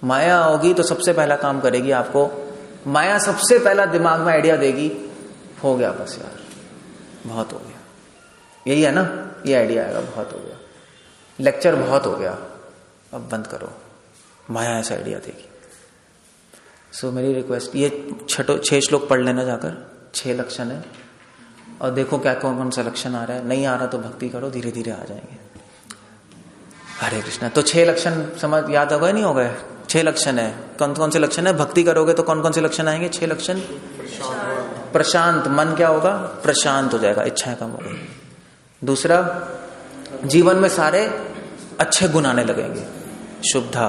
माया होगी तो सबसे पहला काम करेगी आपको, माया सबसे पहला दिमाग में आइडिया देगी, हो गया बस यार, बहुत हो गया, यही है ना, ये आइडिया आएगा, बहुत हो गया, लेक्चर बहुत हो गया, अब बंद करो। माया ऐसा आइडिया देगी। मेरी रिक्वेस्ट, ये 6 श्लोक पढ़ लेना जाकर, 6 लक्षण है, और देखो क्या कौन सा लक्षण आ रहा है। नहीं आ रहा तो भक्ति करो, धीरे धीरे आ जाएंगे। हरे कृष्णा। तो 6 लक्षण समझ याद हो गए, नहीं हो गए? 6 लक्षण है। कौन कौन से लक्षण है? भक्ति करोगे तो कौन कौन से लक्षण आएंगे? 6 लक्षण। प्रशांत मन, क्या होगा? प्रशांत हो जाएगा, इच्छाएं कम हो गई। दूसरा, जीवन में सारे अच्छे गुण आने लगेंगे, शुभता।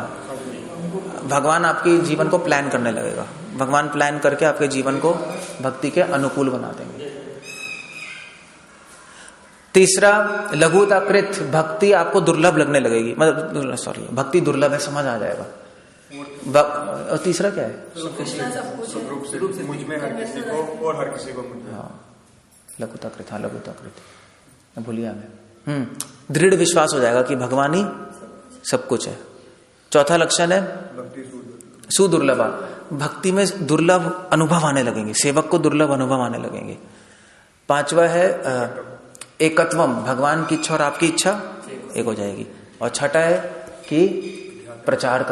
भगवान आपके जीवन को प्लान करने लगेगा, भगवान प्लान करके आपके जीवन को भक्ति के अनुकूल बना देंगे। तीसरा, लघुताकृत, भक्ति आपको दुर्लभ लगने लगेगी, मतलब सॉरी, भक्ति दुर्लभ है, समझ आ जाएगा। और तीसरा क्या है? मुझ में हर किसी को और हर किसी को मुझ में। हाँ, लघुताकृत, हाँ लघुताकृत, भूलिया मैं। दृढ़ विश्वास हो जाएगा कि भगवान ही सब कुछ है। चौथा लक्षण है सुदुर्लभा, भक्ति में दुर्लभ अनुभव आने लगेंगे, सेवक को दुर्लभ अनुभव आने लगेंगे। 5वां है एकत्वम, भगवान की इच्छा और आपकी इच्छा एक हो जाएगी। और 6ठा है कि प्रचार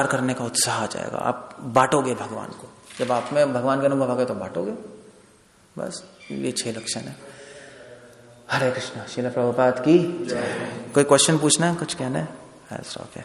करने का उत्साह आ जाएगा, आप बांटोगे भगवान को। जब आप में भगवान का अनुभव आ गया तो बांटोगे, बस ये 6 लक्षण है। हरे कृष्णा। श्रील प्रभुपाद की जय। कोई क्वेश्चन पूछना है, कुछ कहना है? ओके।